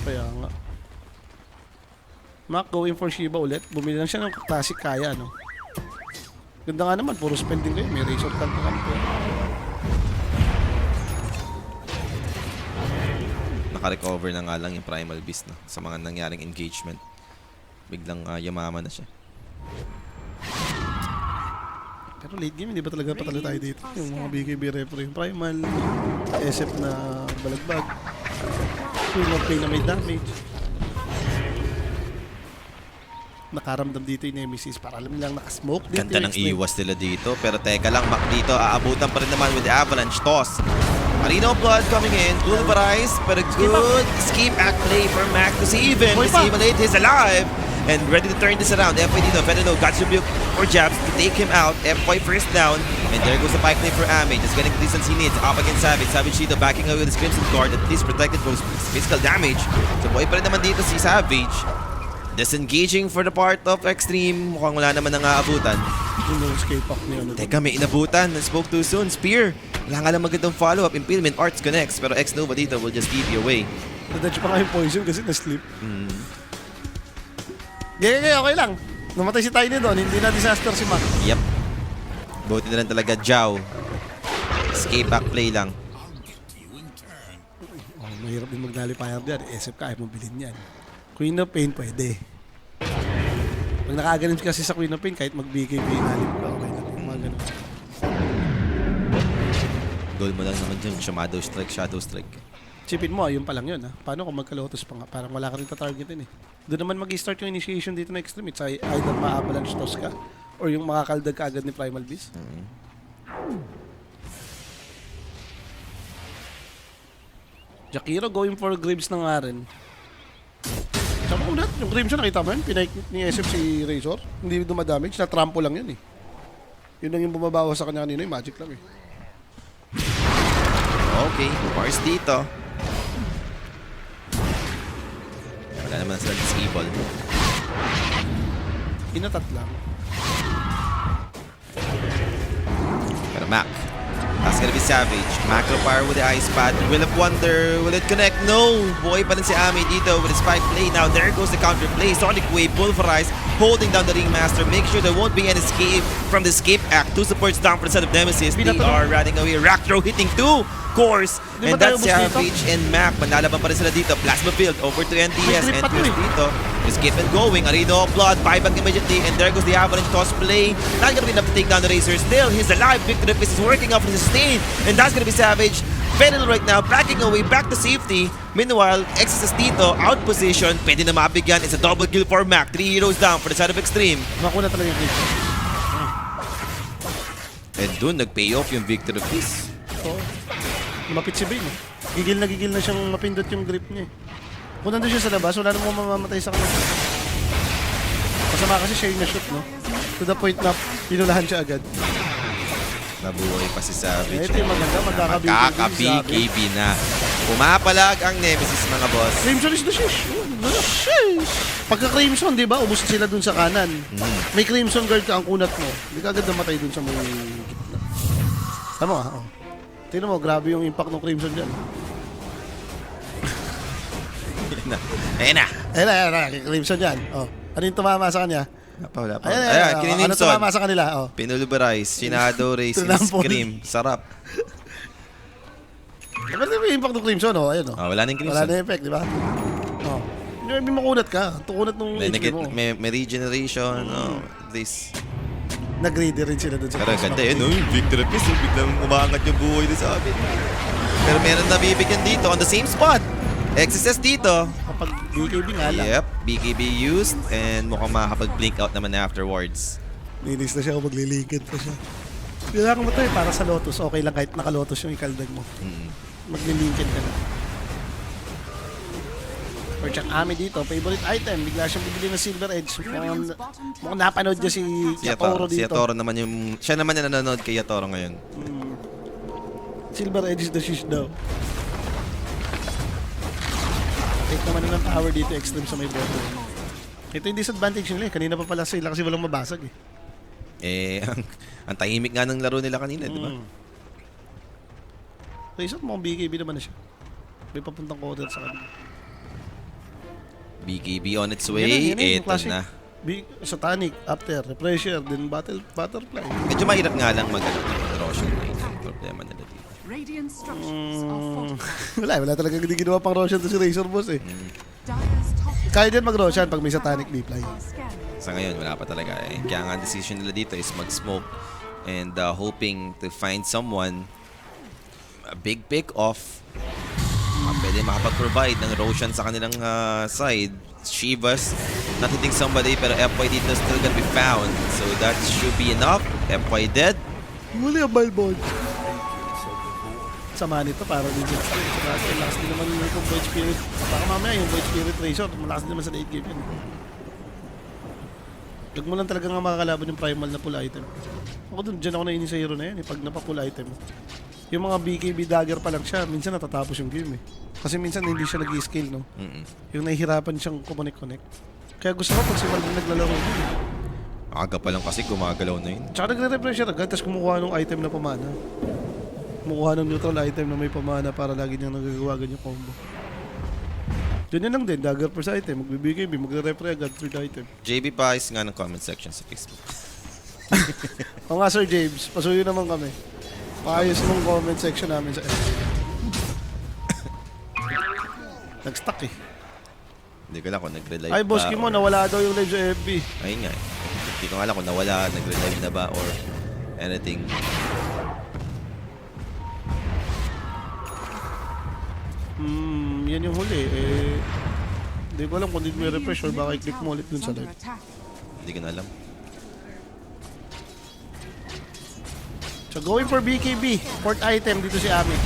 Kaya nga. Mac, going for Shiba ulit. Bumili lang siya ng classic kaya, no? Ganda nga naman, puro spending kayo. May Razor Clan pa kami. Naka-recover na nga lang yung Primal Beast no, sa mga nangyaring engagement. Biglang yumama na siya. Pero late game, hindi ba talaga patalo tayo dito? Yung mga BKB repro, yung Primal, SF na balagbag, Queen of Pain na may damage. Nakaramdam dito yung Nemesis para alam nilang nakasmoke dito. Ganda ng X-Men. iwas nila dito. Pero teka lang, Mac dito. Aabutan pa rin naman with the Avalanche toss. Arena of Blood coming in. Pulverize. But a good escape act play for Mac to see even. Boy To pa. simulate he's alive. And ready to turn this around. FY dito. Veneno got rebuke for jabs to take him out. FY first down. And there goes the pike play for Ame. Just getting the distance he needs. Up against Savage. Savage dito backing away with his Crimson Guard. At least protected from physical damage. So boy pa rin naman dito si Savage. Disengaging for the part of Extreme. Mukhang wala naman nang aabutan. Yung escape pack niya. Ano. Teka, may inabutan. Spoke too soon. Spear. Wala nga lang magandang follow-up. Impalement Arts connects. Pero X-Nova dito will just give you away. Nadadyo pa nga yung poison kasi na-sleep. Gaya, okay lang. Namatay si Tiny doon. Hindi na disaster si Mac. Yep. Buti na lang talaga, Jao. Escape back play lang. Oh, mahirap din mag-nullifier dyan. SF ka, ayaw mo bilhin yan. Queen of Pain, pwede. Pag nakaganon kasi sa Queen of Pain, kahit mag-BKB, nalim ka, okay lang. Yung mga ganun. Goal mo lang naman dyan. Shadow Strike. Chipin mo, yun pa lang yun. Ha? Paano kung magkalotos pa nga? Parang wala ka rin ta-targetin eh. Doon naman mag-start yung initiation dito na Extreme. It's either ma-avalanche toss ka or yung makakaldag ka agad ni Primal Beast. Jakiro going for Graves ng Aren. Sama ko lahat. Yung Crimson, nakita mo yun? Pinaik ni SF si Razor. Hindi dumadamage. Na-trampo lang yun eh. Yun lang yung bumabawa sa kanya kanina. Yung magic lang eh. Okay. Mars dito. Wala naman sila disable. Inatat lang. Pero Mac. That's gonna be Savage. Macro Fire with the Ice Pad. Will of Wonder. Will it connect? No! Buhay pa rin si Ame dito with his spike play. Now there goes the counter play. Sonic Wave, Pulverize, holding down the Ringmaster. Make sure there won't be an escape from the escape act. Two supports down for the set of Nemesis. They are running away. Rack throw hitting two. Course. Di And ba tayo that's ubos dito? Savage and Mac. Manlalaban pa rin sila dito. Plasma Field over to NTS. May trip And pa to Pierce eh. dito. Just keep it going. Arena of Blood. Buyback immediately. And there goes the Avalanche toss play. Not gonna be enough to take down the Razor. Still, he's alive. Victor Fist is working off his sustain. And that's gonna be Savage. Venil right now. Backing away. Back to safety. Meanwhile, XSS dito. Out position. Pwede na mabigyan. It's a double kill for Mac. 3 heroes down for the side of Extreme. Makuna talaga yung Crimson. And dun, nag-pay off yung Victor Fist. Oo. Lumapit si Bane eh. Gigil na siyang mapindot yung grip niya eh. Kung nandun siya sa labas, wala namang mamamatay sa kanya. Masama kasi siya yung na-shoot, no? To the point na pinulahan siya agad. Nabuhay pa si Savage. Ito yung maganda, Magkaka-BKB na. Pumapalag ang Nemesis, mga boss. Crimson is the shish. Shish! Pagka-Crimson, di ba, ubos sila dun sa kanan. May Crimson guard ka ang kunat mo. Hindi ka agad namatay dun sa may gitna. Tama ha? Oh. Tingnan mo, grabe yung impact ng Crimson dyan. Ayun na. Ayun, Crimson dyan. Oh. Ano yung tumama sa kanya? Wala pa. Ayan, Ayan, ano kininimson. tumama sa kanila? Oh. Pinulverize, Shadow Race, Tinampon. Scream. Sarap. Pero yung impact ng Crimson, oh. Ayun, oh. Wala nang Wala Crimson. na effect, di ba? Oh. May makunat ka. Tukunat nung HP mo. May regeneration. This. Nag-ready rin sila dun sa Pero Crimson. ganda yun. Victor Fist. Biglang umaangat yung buhay doon sa akin. Pero meron na bibigyan dito on the same spot. XSS dito. Kapag BKB nga lang. Yep, BKB used and mukhang makakapag-blink out naman afterwards. Linis na siya kung maglilingkid pa siya. Kailangan mo ito eh, para sa Lotus. Okay lang kahit naka-Lotus yung ikaldag mo. Maglilingkid ka na. Or check Ame dito, favorite item. Bigla siyang bibili ng Silver Edge. Mukhang napanood niya si Yatoro Si dito. Yatoro naman yung... Siya naman yung nanonood kay Yatoro ngayon. Silver Edge is the shish daw. Take naman ng power dito, Extreme sa may bottom. Ito yung disadvantage nila eh. Kanina pa pala sila kasi walang mabasag eh. Ang tahimik nga ng laro nila kanina, di ba? So isang mukhang BKB naman na siya. May papuntang quarter sa kanila. BKB on its way. Yan yung Ito classic. na. Satanic, after, Pressure, then Butterfly. Medyo mahirap nga lang mag-Roshan Knight. Yung problema nila dito. Radiant structures are fortified. Wala talaga hindi ginawa pang Roshan to si Razor Boss eh. Dire's top Kaya din mag-Roshan pag may Satanic B-Fly. are scanning. Sa ngayon, wala pa talaga. Eh. Kaya nga ang decision nila dito is mag-smoke and hoping to find someone a big pick off. Pwede makapag-provide ng Roshan sa kanilang side. Shivas, not hitting somebody, pero FY dito still gonna be found. So that should be enough. FY dead. Muli ang Balbon. Sama nito para din sa lakas din naman yung Void Spirit. Baka mamaya yung Void Spirit Razor, malakas din naman sa late game yun. Huwag mo lang talaga nga makakalaban yung primal na full item. Ako dyan ako nainis sa hero na yan, pag napa-full item. Yung mga BKB dagger pa lang siya, minsan natatapos yung game eh. Kasi minsan hindi siya nag-scale, no? Yung nahihirapan siyang connect. Kaya gusto ko pag si Malvin naglalaro yun. Aga pa lang kasi gumagalaw na yun. Tsaka nagre-refresh siya agad, tapos kumukuha ng item na pamana. Kumukuha ng neutral item na may pamana para lagi niyang nagagawa ganyan combo. Ganyan lang din, dagger first item, magbibigay, magre-refresh agad, third item. JB Pais nga ng comment section sa Facebook. O nga Sir James, pasuyo naman kami. Paayos mong comment section namin sa FB. Nag-stuck eh. Hindi ko alam kung nag-relive Ay, boss Kimo, nawala daw yung live sa FB. Ayun nga. Hindi ko alam kung nawala, nag-relive na ba or anything. Yan yung huli. Hindi ko alam kung hindi may refresh or baka i-click mo ulit dun sa Under live. attack. Hindi ko na alam. So going for BKB, fourth item dito si Ami.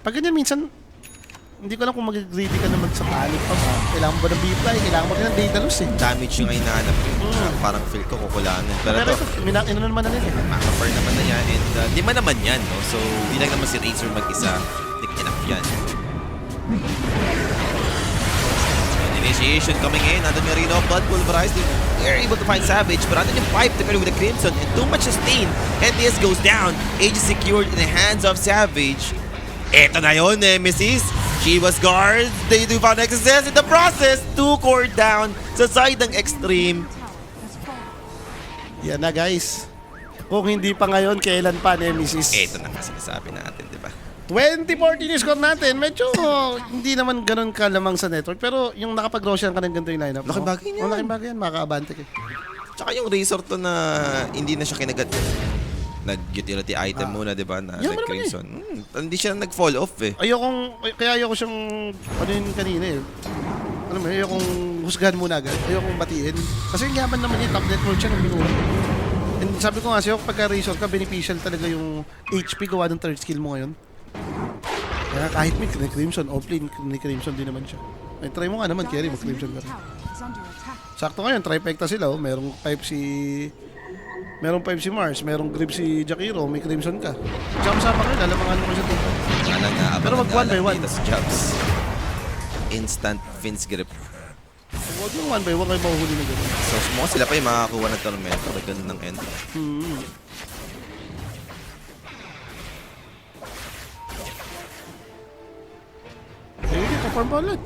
Pag ganyan minsan, hindi ko alam kung mag-greedy ka na mag-satanic pa ba. Kailangan mo ba ng B-Fly? Kailangan mo rin ng Daedalus eh. Damage yung hinahanap ko. Parang feel ko kukulangan. Pero Pero ito, ito, ino naman na nila eh. maka-fire naman na yan. And di man naman yan, no? So, di lang naman si Razor mag-isa. Think enough yan. Initiation coming in. Nandun yung Reno, but pulverized. They're able to find Savage, but nandun yung 5 to carry with the Crimson and too much sustain. NTS goes down. Age is secured in the hands of Savage. Eto na yun, Nemesis. Shiva's guards. They do found excess in the process. 2 core down sa side ng Extreme. Has fallen. Yan na guys. Kung hindi pa ngayon, kailan pa Nemesis? Eto na nga sinasabi natin, di ba? 2014 yung score natin. Medyo hindi naman ganun kalamang sa network. Pero yung nakapag-Roshan ka ng ganito yung lineup. Laking bagay niyan. Laking bagay yan. Makaka-abante ka. Tsaka yung Razor to na hindi na siya kinagat. Nag-utility item muna, di ba? Na Yan mo naman nag-crimson. Hindi siya nag-fall off eh. Kaya ayoko siyang, ano yun kanina eh. Alam mo, ayokong husgahan muna agad. Ayokong batiin. Kasi yung yaman naman yung top network siya ng minuto. And sabi ko nga sa'yo, pagka Razor ka, beneficial talaga yung HP gawa ng third skill mo ngayon. Kaya kahit may Crimson, offlane, may Crimson din naman siya. Ay, try mo nga naman, Kerry, Dire's mag-Crimson ka middle rin. tower is under attack. Sakto ngayon, trifecta sila. Oh. Merong 5 si Mars, merong grip si Jakiro, may Crimson ka. Sama-sama kayo, lalamangan mo siya dito. Pero mag one by one. Dito sa Jobs. Instant Fins grip. Huwag yung one by one kayo mahuhuli na gano'n. So, mukha sila pa yung makakakuha ng Tormento. Ganun ng end. Eh, ka-farm pa ulit.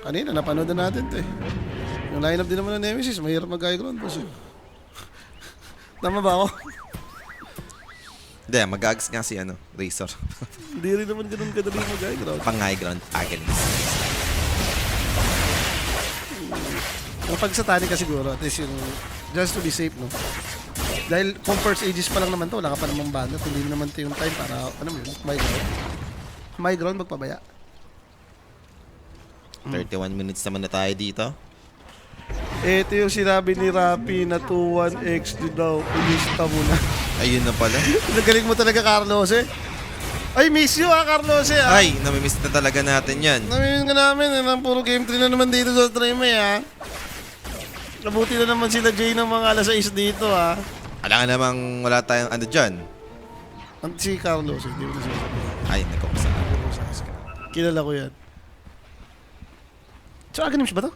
Kanina, napanood na natin ito eh. Yung lineup din naman ng Nemesis, mahirap mag-high ground. Boss, eh. Tama ba ako? Hindi, mag-ags nga si Razor. Hindi rin naman ganun kadali mag-high ground. Pang high ground agonist. Ang pag-satanic ka siguro, at least yung just to be safe, no? Dahil kung first ages pa lang naman to, wala ka pa namang banat, hindi naman ito yung time para, ano mo yun, my ground. My ground, magpabaya. 31 minutes naman na tayo dito. Ito yung sinabi ni Rapi na 2-1x daw, ilista mo na. Ayun na pala. Nagaling mo talaga, Carlos, eh. Ay, miss you Carlos, eh. Ay, namimiss na talaga natin yan. Namimiss ka namin, eh. Puro game 3 na naman dito sa stream, eh, ha. Nabuti na naman sila Jay ng mga alas 6 dito, ha. Alam namang wala tayong dyan. Si Carlos, hindi mo na siya. Ay, nagkukusa. Kilala ko yan. So, Aghanim ba to?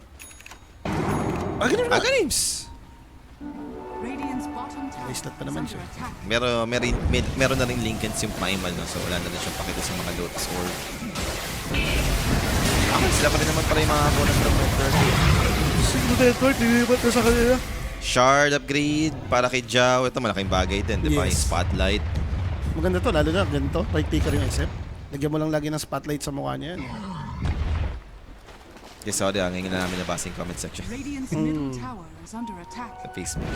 Aghanim ba? Aganims! Radiant's bottom tower Wasteland pa is naman under siya. attack. Meron na rin Lincoln yung primal, no? So wala na rin siyang pakita sa mga Lotus Orb. Sila pa rin naman pala yung mga opponent from Red Turtle. Siguro Detroit, lilipat na sa kanila. Shard upgrade para kay Jao. Ito malaking bagay din, di ba? Yes. Yung spotlight. Maganda to, lalo na ganito. Right taker yung SF. Lagyan mo lang lagi ng spotlight sa mukha niya yan. Okay, sorry, ngayon na namin nabasa yung comment section Radiant's middle tower is under attack. sa Facebook.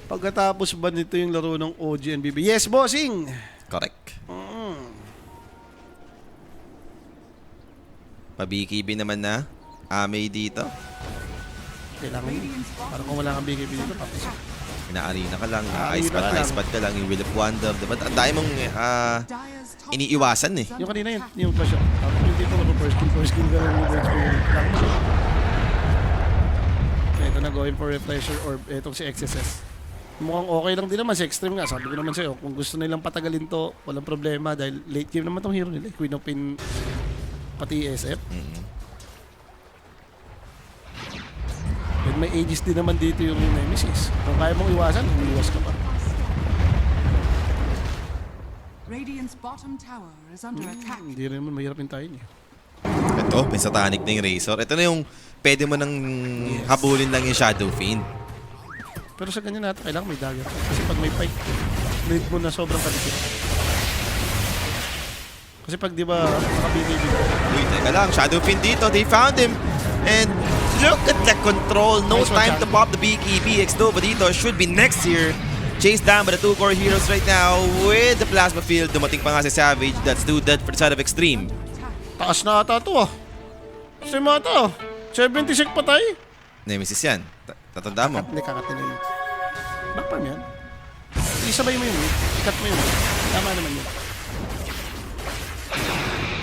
Pagkatapos ba nito yung laro ng OG and BB? Yes, bossing! Correct. Pa-BKB naman na. Amay dito. Kailangan mo. Radiant's Parang bottom kung wala kang tower BKB is dito, under tapos attack. Ina-arena ka lang. Arena ka lang. Ice pad ka lang. Yung Will of Wonder. Diba? Ang dami mong Dyer's top iniiwasan eh. tower is yung under kanina yun, attack. yung flash up. Tapos yung dito first skill ka lang yung first skill lang. Okay, ito na going for refresher orb. Itong si XSS. Mukhang okay lang din naman si Extreme nga. Sabi ko naman sa'yo, kung gusto nilang patagalin to, walang problema dahil late game naman tong hero nila. Queen of Pin pati SF. And may ages din naman dito yung Nemesis. Kung kaya mong iwasan, umiwas ka pa. Radiant's bottom tower is under attack. Hindi rin naman mahirap yung tayo niya. Ito, may satanic na yung Razor. Ito na yung pwede mo nang habulin lang yung Shadow Fiend. Pero sa ganyan natin, kailangan may dagger. Kasi pag may fight, need mo na sobrang kalikit. Kasi pag di ba, nakabibig ka. Uy, teka lang. Shadow Fiend dito. They found him. And look at the control. No Nice one, time to Chan. pop the BKB. X-Nova dito should be next here. Chased down by the two core heroes right now with the plasma field. Dumating pa nga si Savage. That's do that for the side of Extreme. Taas na ata ito ah. Kasi mata, 76 patay. Nemesis yan. Tatanda mo. Hindi, kakatin na yun. Backpam yan. Isabay mo yun. Ikat mo yun. Tama naman yun.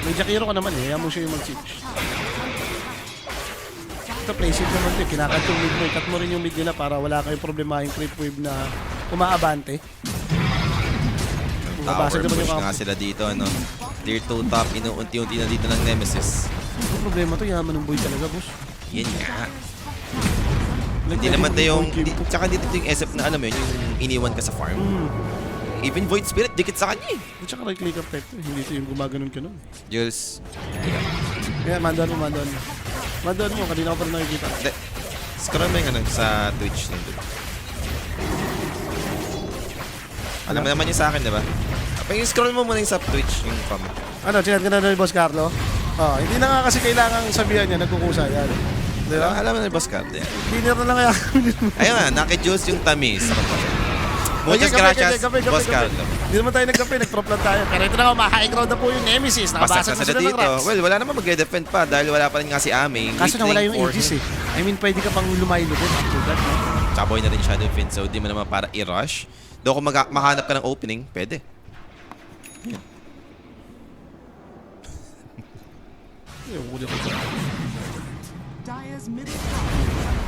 May Jakiro ka naman eh. Hayaan mo siya yung mag-siege. Ito, play safe naman ito. Kinakat yung mid mo. Ikat mo rin yung mid nila para wala kayong problema yung creep wave na umaabante. Tower Mabasag naman push yung nga sila dito. Ano. Tier 2 top. Inuunti-unti na dito ng Nemesis. Ang problema to, yaman ng boy talaga, boss. Yan nga. Hindi naman tayo yung... Tsaka dito yung SF na alam mo yun, yung iniwan ka sa farm. Even Void Spirit, dikit sa kanya eh. At saka right click effect to. Hindi ito yung gumaganon ka nun. Jules. Kaya mandoan mo. Mandoan mo, kanina ko pa rin nakikita. Hindi. Scroll mo yung ano, sa Twitch nandun. Alam mo naman yung sa akin, di ba? Scroll mo muna yung sa Twitch, yung comment. Ano, sinad ka na ni Boss Carlo? Oh, hindi na nga kasi kailangan sabihan niya, nagkukusa yan. Di ba? Alam mo na yung boss card yan. Dinner na lang kaya. Ayun nga, naki-Jules yung tamis. Muchas gracias, Boss Carlo. Hindi naman tayo nagkape, nag-prop lang tayo. Pero ito na nga, high ground na po yung Nemesis. Basta Nakabasag ka na sila sila ng dito. rats. Well, wala naman mag-defend pa dahil wala pa rin nga si Ame. Kaso na wala yung Aegis eh. I mean, pwede ka pang lumaylubot after that. No? Chaboy na rin Shadow Fiend, so di mo naman para i-rush. Doon kung mahanap ka ng opening, pwede. Yung huli ko. Dyer's middle tower is under attack.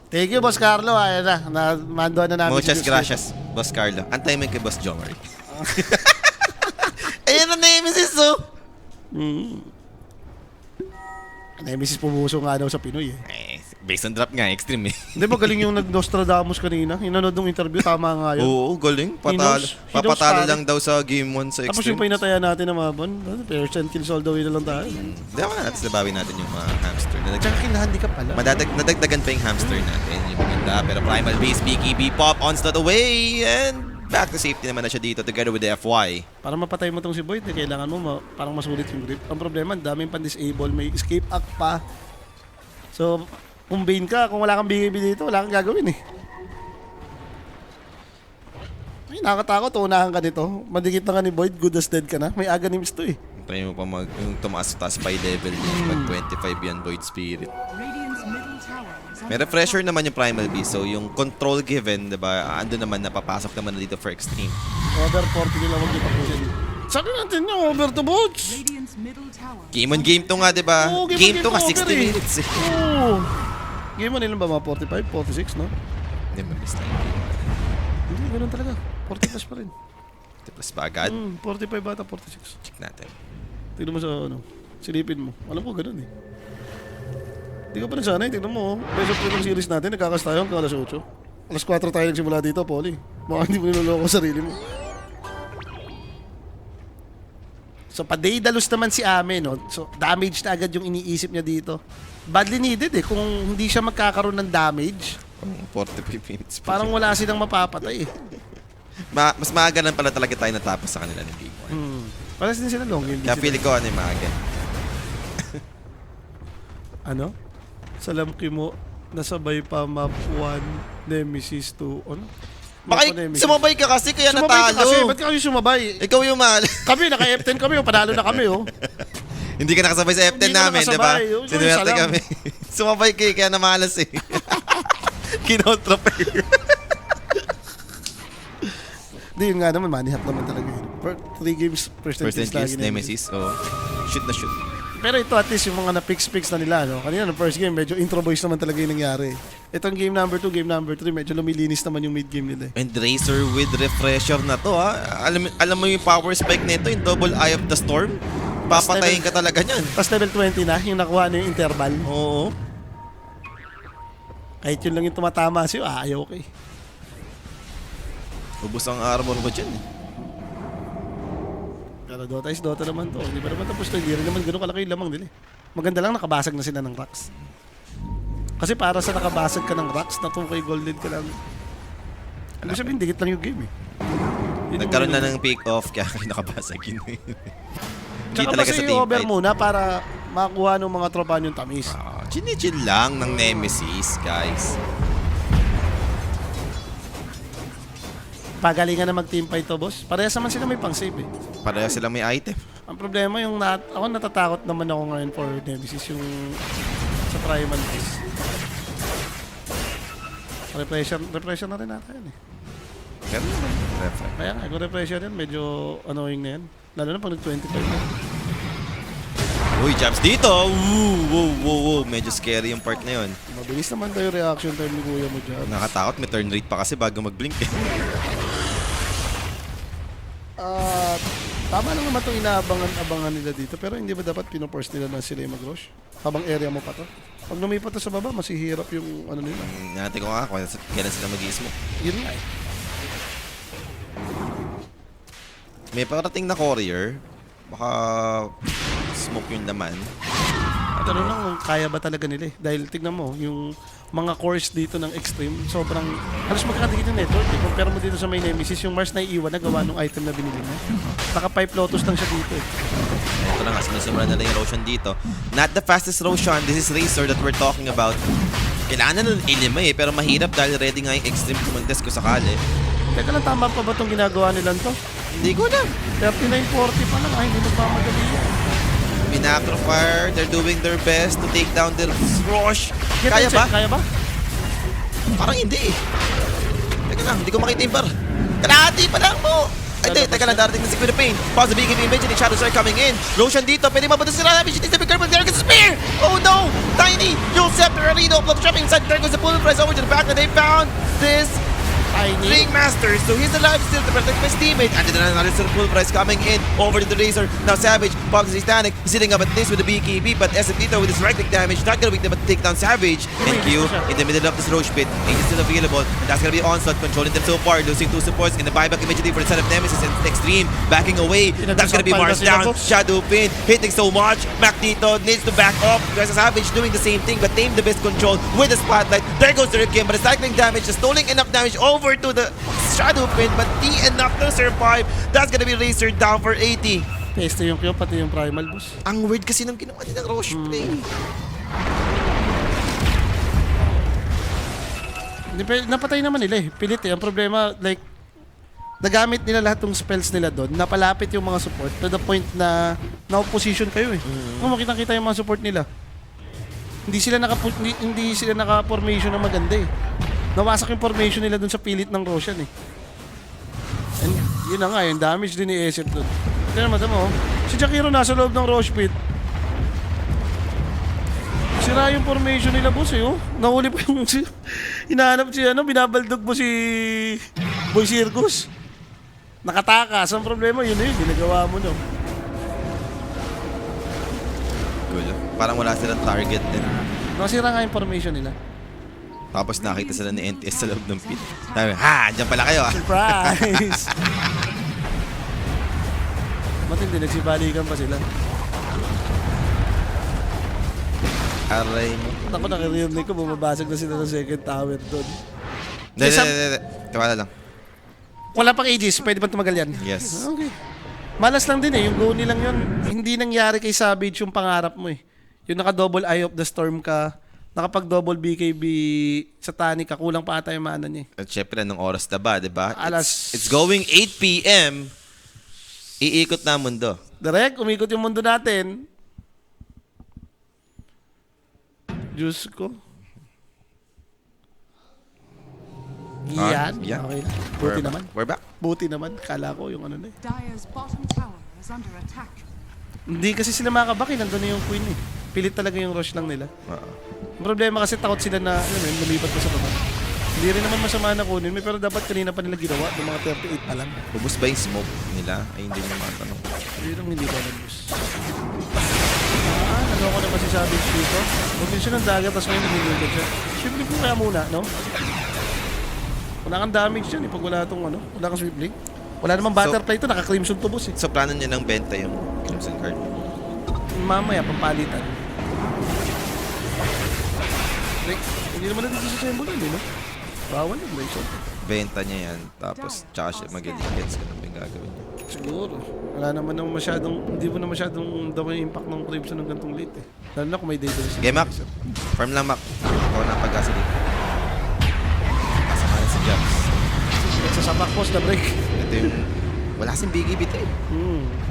Thank you, Boss Carlo. Ayan na. Mandoan na namin. Muchas si gracias, Boss Carlo. Antay mo kay Boss Jomar. Ayan ang Nemesis, oh! Nemesis pumuso nga daw sa Pinoy eh. Based on drop nga, extreme eh. Hindi ba galing yung nag-Nostradamus kanina? Hinanood ng interview, tama nga yun. Oo, galing. He knows Papatalo pare. lang daw sa game 1 sa Tapos extreme. yung pinatayan natin na mabon, percent kills all the way na lang tayo. Hindi ako na, tapos nabawin natin yung mga hamster. Tsaka kinahandi ka pala. Nadagdagan pa yung hamster natin, yung maganda. Pero Primal Base, BKB, Pop, onslaught away, and back to safety naman na siya dito together with the FY. Para mapatay mo tong si Boyd, kailangan mo parang masulit yung grip. Ang problema, daming pan-disable, may escape act pa. So, kung Bane ka, kung wala kang BKB dito, wala kang gagawin eh. Ay, nakakatakot, unahan ka dito. Madikit na ka ni Boyd, good as dead ka na. May agonims to eh. Try mo pa yung tumaas-taas by level niya. Pag 25 yan, Void Spirit. Radiant's middle tower is May under refresher attack. naman yung Primal Beast. So, yung control given, diba, ando naman, napapasok naman na dito for extreme. Over 40 nila wag dito po siya. Sabi natin nyo, over the boats. Radiant's middle tower. Game on game to nga, diba? Oo, Game to nga, over 60 eh. minutes eh. Oo. Game on ilan ba mga 45, 46 no? Hindi, mabilis tayo. Hindi, ganun talaga. 40 plus pa rin. Plus ba agad? 45 bata, 46. Check natin. Tignan mo sa ano, silipin mo. Alam ko ganun eh. Hindi ka pa nagsanay, tignan mo. Best of 3 series natin, nagkakas tayo hanggang alas 8. Alas 4 tayo nagsimula dito, Polly. Baka hindi mo niloloko sarili mo. So, pa-Daedalus naman si Ame, no? So, damage na agad yung iniisip niya dito. Badly needed eh. Kung hindi siya magkakaroon ng damage, 45 minutes pa. parang wala silang mapapatay eh. Mas maaga lang pala talaga tayo natapos sa kanila ng game 1. Paras din sila long game. Kaya feeling ko ano yung maaga. Ano? Salamki mo, nasabay pa map 1, Nemesis 2, ano? Baka Map 1, Nemesis. sumabay ka kasi kaya Sumabay ka natalo. kasi, ba't ka kayo sumabay? Ikaw yung mahal. Kami, naka-F10 kami, panalo na kami, oh. Hindi ka nakasabay sa F10 Hindi ka namin, di ba? nakasabay. Yung Sinuwerte isa lang. kami. Sumabay kayo kaya namalas eh. Kinontra-player. Hindi, yun nga naman, money hat naman talaga yun. 3 games, percentage lagi Nemesis. Oh. Shoot na shoot. Pero ito at least yung mga na-fix na nila, no? Kanina no first game, medyo intro boys naman talaga yung nangyari. Itong game number 2, game number 3, medyo lumilinis naman yung mid game nila. And Razer with refresher na to ha. Alam mo yung power spike nito, yung double eye of the storm. Papatayin ka talaga niyan. Tapos level 20 na, yung nakuha na yung interval. Oo. Kahit yun lang yung tumatama sa'yo, ayaw okay. Ubus ang armor mo dyan eh. Pero Dota is Dota naman to. Hindi pa naman tapos to. Hindi rin naman gano'n kalaki yung lamang nila eh. Maganda lang nakabasag na sila ng rocks. Kasi para sa nakabasag ka ng rocks, na 2K golden ka lang. Ano sabihin, dikit lang yung game eh. Yun Nagkaroon yung- na ng pick-off kaya nakabasag yun. Hindi Tsaka talaga basta sa i-over teamfight. muna para makuha ng mga tropa yung tamis. Chill lang ng Nemesis, guys. Pagalingan na mag-team fight to, boss. Parehas naman sila may pang-save eh. Pareho silang may item. Ang problema yung ako natatakot naman ako ngayon for Nemesis yung sa Primal Beast. Repression na rin natin eh. Pero naman, refer. Kaya nga, kung repression yan, medyo annoying na yan. Lalo na pag nag-25 na. Uy, jabs dito! Wow. Medyo scary yung part na yun. Mabilis naman tayo reaction time ni Kuya mo dyan. Nakatakot, may turn rate pa kasi bago mag-blink eh. Tama lang naman itong inaabangan nila dito. Pero hindi ba dapat pinoforce nila na sila yung mag-rush? Habang area mo pa to. Pag lumipat to sa baba, masihirap yung ano nila. Natin ko nga kung kailan sila mag-i-smoke. Yun nga eh. May parating na courier. Baka smoke yung laman. Tanong lang kung kaya ba talaga nila eh. Dahil tignan mo, yung mga cores dito ng Extreme, sobrang halos magkakadikit yung network eh. Compare mo dito sa may Nemesis, yung Mars na iiwan na gawa ng item na binili niya. Naka-pipe Lotus lang siya dito eh. Ito na nga, sinisimulan na yung Roshan dito. Not the fastest Roshan. This is Razer that we're talking about. Kailangan na ng ilima eh, pero mahirap dahil ready nga yung Extreme contest ko sakali. Teka lang, tama pa ba itong ginagawa nila to? Hindi ko na. 3940 pa lang, ay hindi nagmamadali yan. Binacrofire, they're doing their best to take down their Rosh. Kaya ba? Kaya ba? Parang hindi eh. Teka lang, hindi ko makita yung bar. Kalahati pa lang mo! Ay, hindi, teka lang, darating na si Queen of Pain. Pause the BKB imagining shadows are coming in. Roshan dito, pwede mabuto sila namin. She needs to be careful. There goes the spear! Oh no! Tiny! You'll scepter Arino, block trapping inside. There goes the bullet press over to the back that they found. This Tiny. Ringmaster, so he's alive still to protect his teammate. And then another full price coming in over to the Razer. Now Savage, Pogs is Titanic, sitting up at this with the BKB, but SMT with his right click damage, not gonna be able to take down Savage. And Q in the middle of this Roche pit, Age is still available, and that's gonna be Onslaught controlling them so far, losing 2 supports in the buyback immediately for the set of Nemesis and Extreme, backing away. That's gonna be Mars down, Shadow Pin, hitting so much. Magneto needs to back up. There's a Savage doing the same thing, but Tame the best control with the spotlight. There goes the Ripkin, but the cycling damage, just stoling enough damage over to the Shadow Pin, but T enough to survive. That's gonna be Razer down for 80. Peste yung Q, pati yung Primal boss. Ang weird kasi nung ginawa nilang Roche play. Napatay naman nila eh. Pilit eh. Ang problema, like, nagamit nila lahat ng spells nila doon, napalapit yung mga support to the point na na-position kayo eh. Kung makita-kita yung mga support nila. Hindi sila naka-formation na maganda eh. Nawasak yung formation nila dun sa pilit ng Roshan eh. And yun na nga, yung damage din ni Esep dun. Kaya naman mo, si Jakiro nasa loob ng Roche pit. Sira yung formation nila boss eh oh. Nahuli pa yung hinahanap si binabaldog mo si Boy Circus. Nakatakas. Ang problema yun eh, ginagawa mo no. Cool. Parang wala silang target din. Nasira nga yung formation nila. Tapos nakita sila ni NTS sa loob ng pit. Sabi, ha! Diyan pala kayo ah. Surprise! Matindi, nagsibalikan pa sila. Aray mo. Ako nakirinig ko, bumabasag na sila ng second tower doon. Hindi, Isa- hindi. Tiwala lang. Wala pang Aegis, pwede ba tumagal yan? Yes. Okay. Malas lang din eh, yung go nilang yun, hindi nangyari kay Savage yung pangarap mo eh. Yung naka-double Eye of the Storm ka, nakapag-double BKB sa Tani ka, kulang pa ata yung mana niya eh. At syempre, anong oras na ba, di ba? Alas- It's going 8 p.m. Iikot na ang mundo. Direct, umikot yung mundo natin. Diyos ko. Yan. Yeah. Okay. Buti naman. We're back. Buti naman. Kala ko yung ano na eh. Dire's bottom tower is under attack. Hindi kasi sila makabaki. Nandun na yung queen eh. Pilit talaga yung rush lang nila. Ang problema kasi takot sila na lumipat pa sa baba. Hindi rin naman masama na kunin. Pero dapat kanina pa nila ginawa. Yung mga 38 pa lang. Ubus ba yung smoke nila? Ay, hindi nyo matanong. Yun ang hindi ko nag-use. Naloko na masasabi dito. Huwag din siya ng dagat tapos ngayon nagigilid siya. Swift link mo kaya muna, no? Wala kang damage dyan eh pag wala itong ano. Wala kang swift link. Wala namang butterfly ito. Naka-crimson to boss eh. So, plano niya ng benta yung Crimson Card. Mamaya, pampalitan. Like, hindi naman natin sa symbol yun eh, no? Bawal yun, like, so. Benta niya yan. Tapos, tsaka siya mag-gets. Ganun ba yung gagawin niya? Siguro. Wala naman nang masyadong, hindi mo na masyadong daw yung impact ng crimson ng gantong late eh. Lalo na kung may data siya. Okay, Mac. Farm lang, Mac. Ako na pag-asa dito. Kasama na si Jobs. Nagsasapak post na break. Ito yung... Wala kasing biggie bit eh.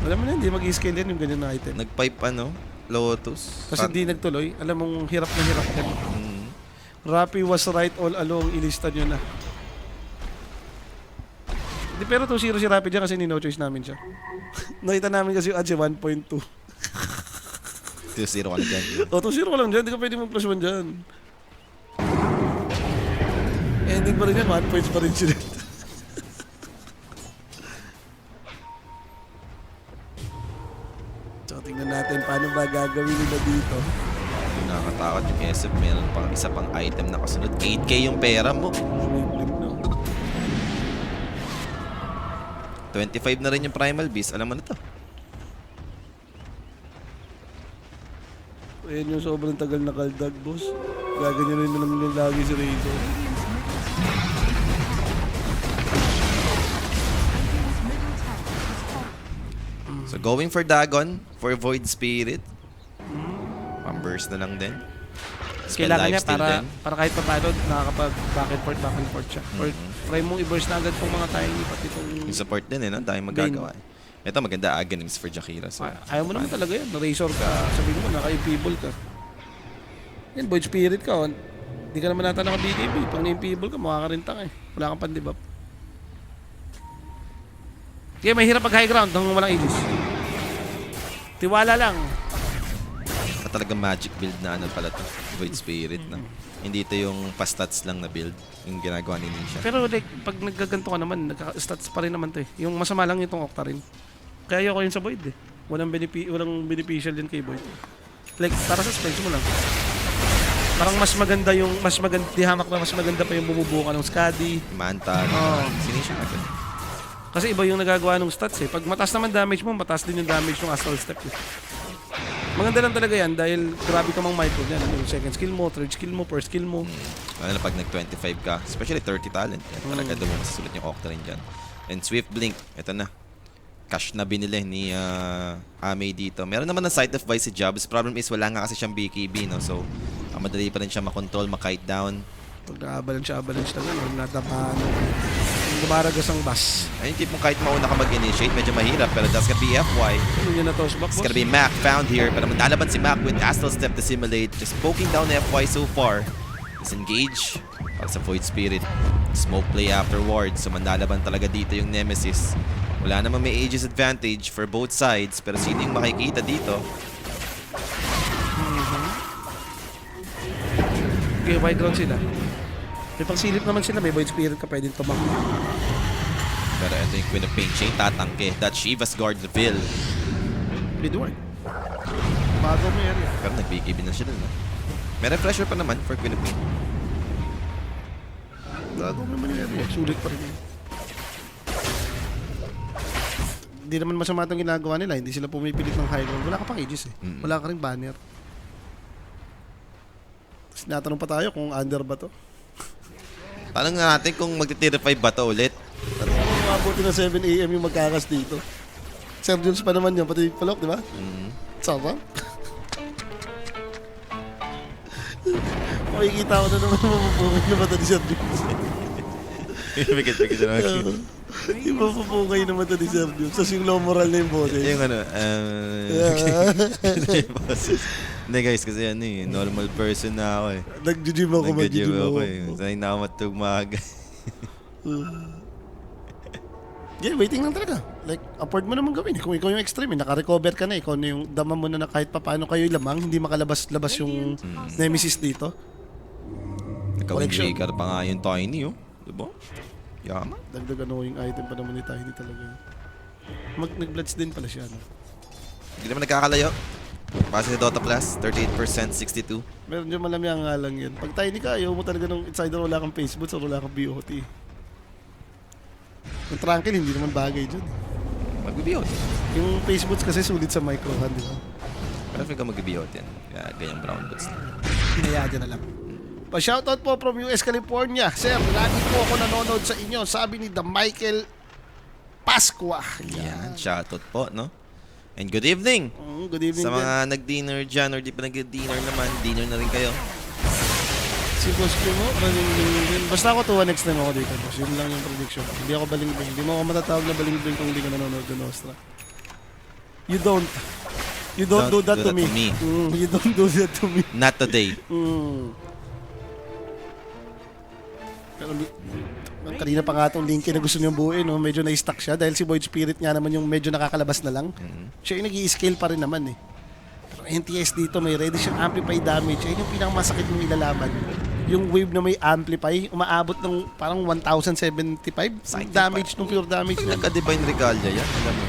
Alam mo na, hindi mag-scale yan yung ganyan na item. Nag-pipe Lotus. Kasi hindi nagtuloy. Alam mong hirap na hirap yan. Mm. Rappi was right all along. Ilista nyo na. Di, pero 2-0 si Rappi dyan kasi ni no choice namin siya. Nakita namin kasi yung adsi 1.2. 2-0 ka na dyan. O, 2-0 ka lang dyan. Di ka pwede mag plus 1 dyan. Ending pa rin yan. 1 points pa rin sila. So, tingnan natin paano ba gagawin nila dito. Nakakatakot yung SF. Meron pang isa pang item na kasunod. 8K yung pera mo. May blip na. 25 na rin yung Primal Beast. Alam mo na to. Ayan yung sobrang tagal na kaldag, boss. Gaganyan rin na lang yung lagi si Razor. So going for Dagon, for Void Spirit. Pang-burst na lang din. Spell Kailangan niya lifesteal din. para kahit pa paano nakakapag back and forth siya. Or try mong i-burst na agad tong mga tiny pati itong... Yung support din no? Dahil magagawa. Ito maganda Aghanim's for Jakira. So, Ayaw mo naman talaga yan. Razor ka, sabihin mo, naka-impable ka. Yan, Void Spirit ka. Hindi ka naman nata naka-BKB. Pag na-impable ka, makakarinta ka eh. Wala kang pandibap. Kaya mahirap pag high ground nang walang Aegis. Tiwala lang. talagang magic build na ano pala to. Void Spirit na. Hindi ito yung pa-stats lang na build. Yung ginagawa ni Nisha. Pero like, pag naggaganto ka naman, nagka-stats pa rin naman to eh. Yung masama lang itong Octarine. Kaya ayoko yun sa Void eh. Walang beneficial din kay Void. Like, para sa spells mo lang. Parang mas maganda yung, di hamak na mas maganda pa yung bumubuo ka ng Skadi. Manta. Oo. Si Nisha agad. Kasi iba yung nagagawa ng stats eh. Pag mataas naman damage mo, mataas din yung damage ng Astral Step eh. Maganda lang talaga yan dahil grabe ka mang micro dyan. Yung second skill mo, third skill mo, first skill mo. Lalo na pag nag-25 ka, especially 30 talent. Talaga doon mo masasulat yung Octarine dyan. And Swift Blink, ito na. Cash na binili ni Ame dito. Meron naman ng Sight of Vice si Jobs. Problem is, wala nga kasi siyang BKB, no? So, madali pa rin siya makontrol, makite down. Pag na-avalanche lang yan, natapahan. Lumaragas ang bus. Ayun, tipong kahit mauna ka mag-initiate, medyo mahirap. Pero that's gonna be FY. Ano yun na toss back, It's boss? gonna be Mac found here. Pero mandalaban si Mac with Astral Step to simulate. Just poking down FY so far. Disengage. Para sa Void Spirit. Smoke play afterwards. So mandalaban talaga dito yung Nemesis. Wala namang may Aegis advantage for both sides. Pero sino yung makikita dito? Okay, wide ground sila. May pagsilip naman sila, may Void Spirit ka pwedeng tumakbo. Pero ito yung Queen of Pain. Siya yung tatangke. That's Shiva's Guard reveal. Midward. Bago mo area. Pero nag-BKB na siya dun. No? May refresher pa naman for Queen of Pain. Bago mo naman yung area. Sulit pa rin yun. Hindi naman masama itong ginagawa nila. Hindi sila pumipilit ng high ground. Wala ka pang aegis eh. Wala ka ring banner. Tapos natanong pa tayo kung under ba to. Tanong nga natin kung magti-tier 5 ba to ulit. Ano kung mabuti na 7 AM yung magkakas dito. Sir Jules pa naman yun, pati Palok, di ba? Sarap. Makikita ko na naman mapupungay naman ito ni Sir Jules. Pikit-pikit na naman. Yung mapupungay naman ito ni Sir Jules. Tapos yung low moral na yung boses. Yung ano, hindi guys, kasi ano eh, normal person na ako eh. Nag-gym ako, Nag-gym mag-gym ako ako. eh. Sanay na ako matugmaga. Yeah, waiting lang talaga. Like, upward mo naman gawin. Kung ikaw yung extreme, naka-recover ka na. Ikaw na yung dama mo na kahit paano kayo lamang, hindi makalabas-labas yung nemesis dito. Collection. Nagka-windbreaker pa nga yung Tiny, oh. Diba? Yaman. Dagdag annoying item pa naman ni Tiny talaga. Nag-bloods din pala siya. No? Hindi naman nagkakalayo. Base sa Dota Plus, 38%, 62. Meron yung malamya nga lang yan. Pag Tiny ka, ayaw mo talaga ng insider, wala kang Facebook, so wala kang BOT. Yung Tranquil, hindi naman bagay dyan. Mag-BOT. Yung Facebook kasi sulit sa microhand, di ba? Pero feel ka mag-BOT yan. Kaya ganyang brown boots na. Hinaya dyan na lang. Pa-shoutout po from US, California. Sir, lagi po ako nanonood sa inyo. Sabi ni The Michael Pasqua. Yan, shoutout po, no? And good evening! Good evening Sa din. mga nag-dinner dyan or di pa nag-dinner naman, dinner na rin kayo. Si Boss Kim mo, baling-bling. Basta ako 2-1 next time ako dito, boss. Yun lang yung prediction. Hindi ako baling-bling. Hindi mo ako matatawag na baling-bling kung hindi ka nanonood ng Nostra. You don't do that to me. You don't do that to me. Not today. Pero kanina pa nga itong Linky na gusto niyong buuin, no? Medyo na-stuck siya dahil si Void Spirit nga naman yung medyo nakakalabas na lang. Siya yung nag-i-scale pa rin naman eh. Pero NTS dito may ready siyang amplify damage. Ayun yung pinakamasakit yung ilalaban. Yung wave na may amplify, umaabot ng parang 1,075 damage nung pure damage Pag niya. nagka-divine regalia yan, alam mo.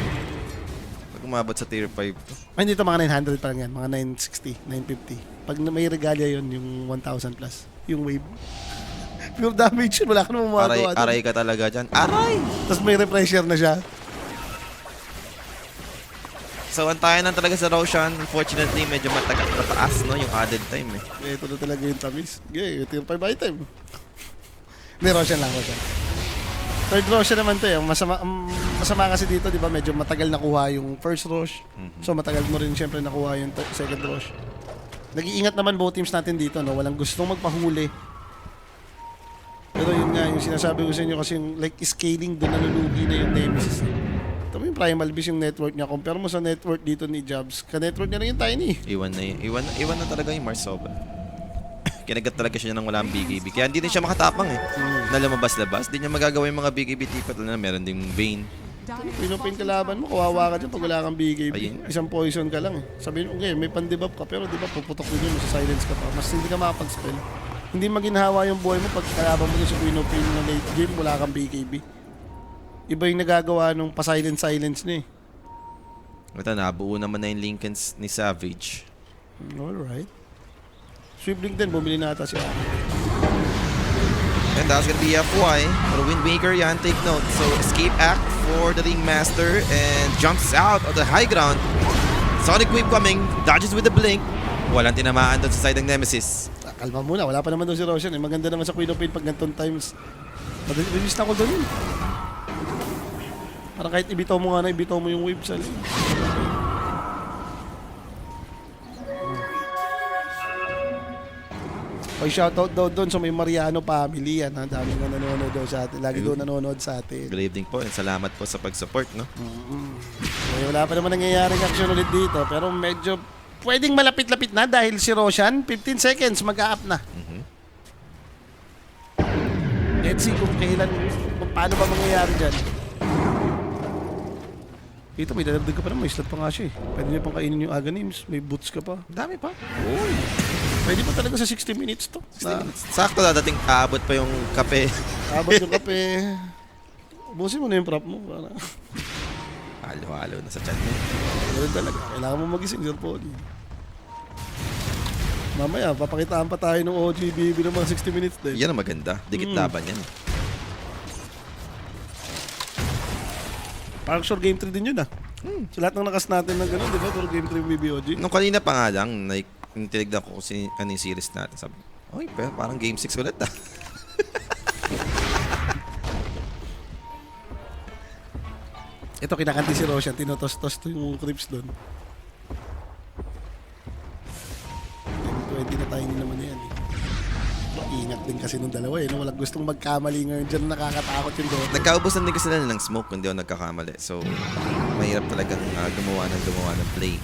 Pag umabot sa tier 5 to. Ay, dito mga 900 pa lang yan. Mga 960, 950. Pag may regalia yun, yung 1,000 plus. Yung wave. Pure damage yun. Wala ka naman magagawa. Aray ka talaga dyan. Aray! Tapos may refresher na siya. So, antayan lang talaga sa Roshan. Unfortunately, medyo mataas, no? Yung added time, eh. Ito na talaga yung tamis. Okay, tier 5 item. Hindi, Roshan lang, Roshan. Third Roshan naman to eh. Masama kasi dito, di ba? Medyo matagal nakuha yung first Rosh. So, matagal mo rin siyempre nakuha yung second Rosh. Nag-iingat naman both teams natin dito, no? Walang gustong magpahuli. Pero yun nga, yung sinasabi ko sa inyo kasi yung like scaling doon nalulugi na yung Nemesis. Ito mo yung Primal Beast yung network niya. Compare mo sa network dito ni Jobs. Ka-network niya na yung Tiny. Iwan na talaga yung Mars Sobel. Kinagat talaga siya ng walang BKB. Kaya hindi din siya makatapang eh. Na lumabas-labas. Hindi niya magagawa yung mga BKB tipat na meron ding Bane. Pinopin kalaban mo, kawawa ka dyan pag wala kang BKB. Ayun. Isang poison ka lang eh. Sabihin, okay, may pan-debuff ka, pero di ba puputok mo yun, silence ka pa. Mas hindi ka makapag-spell. Hindi maginhawa yung buhay mo pag kalaban mo dun sa Pinopin na late game, wala kang BKB. Iba yung nagagawa nung pa-silence niya eh. Ito, nabuo naman na yung Lincolns ni Savage. Alright. Sweepling din, bumili na ata siya. And that's gonna be FY. For Windmaker yan, take note. So, escape act for the Ringmaster and jumps out of the high ground. Sonic Wave coming, dodges with the blink. Walang tinamaan doon sa side ng Nemesis. Kalma muna, wala pa naman doon si Roshan eh. Maganda naman sa Queen of Pain pag ganitong times. Release na ako doon yun. Parang kahit ibitaw mo nga na, ibitaw mo yung wave sa lane. Okay, shoutout daw doon sa may Mariano family yan. Ha? Dami nga nanonood daw sa atin. Lagi daw nanonood sa atin. Good evening po and salamat po sa pag-support, no? Okay, wala pa naman nangyayaring action ulit dito. Pero medyo pwedeng malapit-lapit na dahil si Roshan, 15 seconds, mag-a-up na. Let's see kung kailan, kung paano ba mangyayari dyan. Ito, may dadagdag ka pa naman. May slot pa nga siya eh. Pwede niya pang kainin yung Aghanims. May boots ka pa. Dami pa. Pwede pa talaga sa 60 minutes to. Sakto dadating aabot pa yung kape. Abot yung kape. Ubusin mo na yung prop mo. Para. Halo-halo na sa chat mo. Ganun talaga. Kailangan mo magising, Sir Poli. Mamaya, papakitaan pa tayo ng OGBB ng mga 60 minutes din. Yan ang maganda. Dikit laban yan. Parang sure game 3 din yun ah. So lahat ng nakas natin ng gano'n, di ba? Puro game 3 BBOG. Nung kanina pa nga lang, like, nung tinignan ko kung ano yung series natin, sabi, oy, parang game 6 ulit ah. Ito, kinakanti si Roshan, tinotos-tos to yung creeps doon. 20 na tayo, hindi naman yan eh. Ingat din kasi nung dalawa eh. No? Walang gustong magkamali ngayon dyan, nakakatakot yung Dota. Nagkaubusan din kasi sila ng smoke kung di ako nagkakamali. So, mahirap talagang gumawa ng play.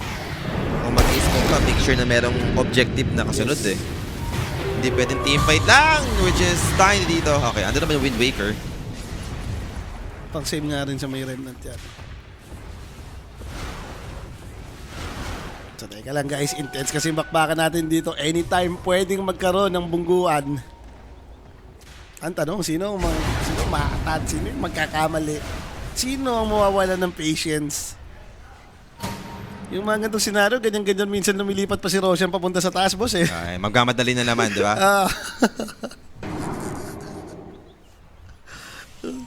Kung mag-smoke ka, make sure na merong objective na kasunod eh. Hindi pwedeng teamfight lang, which is Tiny dito. Okay, ando naman yung Wind Waker. Pang same nga rin sa may remnant yan. So, teka lang guys, intense kasi bakbakan natin dito. Anytime pwedeng magkaroon ng bungguan. Ang tanong, sino makakatad? Sino yung magkakamali? Sino ang mawawala ng patience? Yung mga ganitong senaryo, ganyan-ganyan minsan lumilipat pa si Roshan papunta sa taas, boss eh. Ay, magkamadali na naman, di ba? Ah.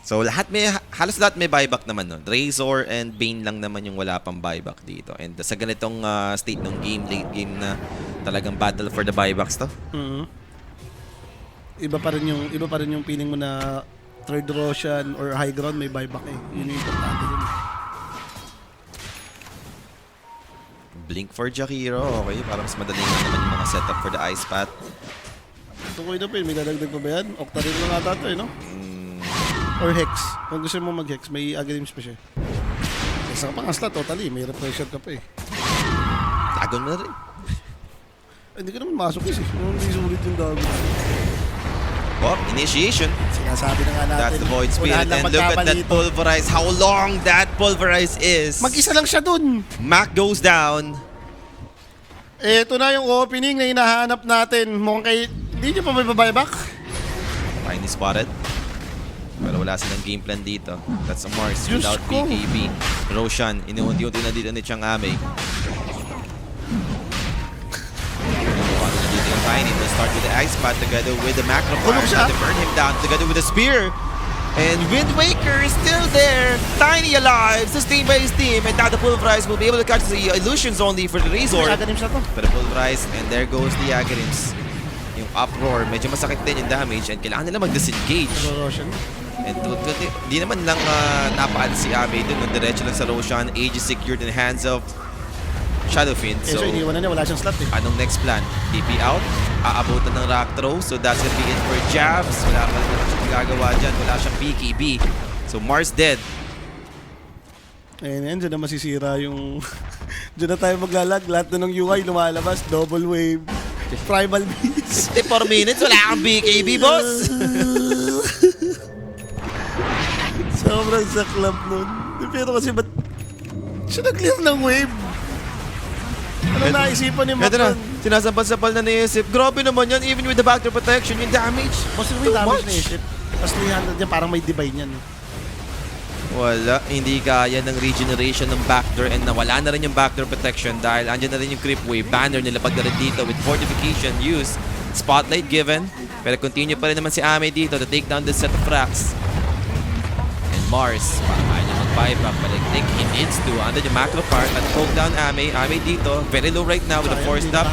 So, halos lahat may buyback naman nun. Razor and Bane lang naman yung wala pang buyback dito. And sa ganitong state ng game, late game na talagang battle for the buybacks to. Iba pa rin yung feeling mo na third Roshan or high ground may buyback eh. Yun yung importante dun. Blink for Jakiro. Okay, para mas madali na naman yung mga setup for the ice path. Ito ko ina pa may dadagdag pa ba yan? Octarine lang ata ito eh, no? Or Hex. Kung gusto mo mag-Hex, may Aghanim pa siya. Isa ka pang asla, totally. May repression ka pa eh. Tagon mo na rin. Hindi ka naman masok kasi. Hindi sulit yung dago. Oh, initiation. Sinasabi na nga natin. That's the Void Spirit. Unahan lang And look at that magkamali ito. Pulverize. How long that Pulverize is. Mag-isa lang siya dun. Mac goes down. Ito na yung opening na hinahanap natin. Mukhang kay... Hindi nyo pa may buyback? Tiny spotted. Pero wala silang game plan dito. That's a Mars Diyos without ko. BKB. Roshan, inuunti-unti na dito ni Chang Ame. Dito yung Tiny to start with the Ice Path together with the Macro Fire. Tulog siya. To burn him down together with the Spear. And Wind Waker is still there. Tiny alive, sustained by his team. And now the Pulverize will be able to catch the illusions only for the Razor. Aghanim siya to. Pero Pulverize, and there goes the Aghanims. Yung uproar, medyo masakit din yung damage and kailangan nila mag-disengage. Pero Roshan. And di naman lang napaan si Abe dun. Diretso lang sa Roshan. Age is secured in the hands of Shadowfiend. So iniwan na niya, wala siyang slot eh. Anong next plan? TP out? Aabutan ng rock throw. So that's gonna be it for Jabs. Wala pa rin siyang magagawa dyan. Wala siyang BKB. So Mars dead. Ayan, dyan na masisira yung... dyan na tayo maglalag. Lahat na ng UI lumalabas. Double wave. Primal Beast. 54 minutes. Wala kang BKB, boss! Sobrang saklap nun. Pero kasi ba't siya nag-clear ng wave? Ano naisipan ni Ito na. Macron? Sinasampal-sampal na naisip. Grabe naman yan. Even with the backdoor protection, yung damage. Kasi Too may damage much. na isip. Tapos 300 yan, parang may divine yan. Wala, hindi kaya ng regeneration ng backdoor and nawala na rin yung backdoor protection dahil andyan na rin yung creep wave. Banner nila pag rin dito with fortification used. Spotlight given. Pero continue pa rin naman si Ame dito to take down this set of racks. And Mars, parang kaya niya mag-buyback but I think he needs to. Andyan yung macro part at poke down Ame. Ame dito, very low right now with a forced up.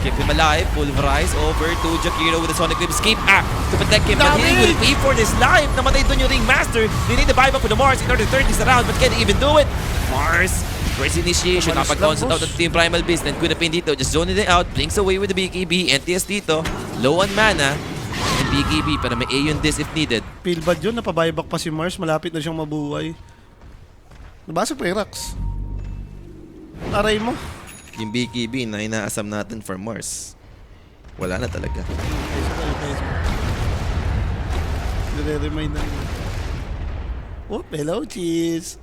Keep him alive, pulverize over to Jakiro with a Sonic Wave escape to protect him. But he will pay for this life. Namatay doon yung Ringmaster. They need the buyback for the Mars in order to turn this around but can't even do it. Mars, first initiation. Napag-consult out ng Team Primal Beast and Quinapin dito. Just zoning it out. Blinks away with the BKB. NTS dito. Low on mana. And BKB para may A yun this if needed. Feel bad yun, napabuyback pa si Mars. Malapit na siyang mabuhay. Nabasa pa yung Rax. Aray mo. Yung BKB na inaasam natin for Mars. Wala na talaga. Nire-remind na niya. Oh, hello, cheese.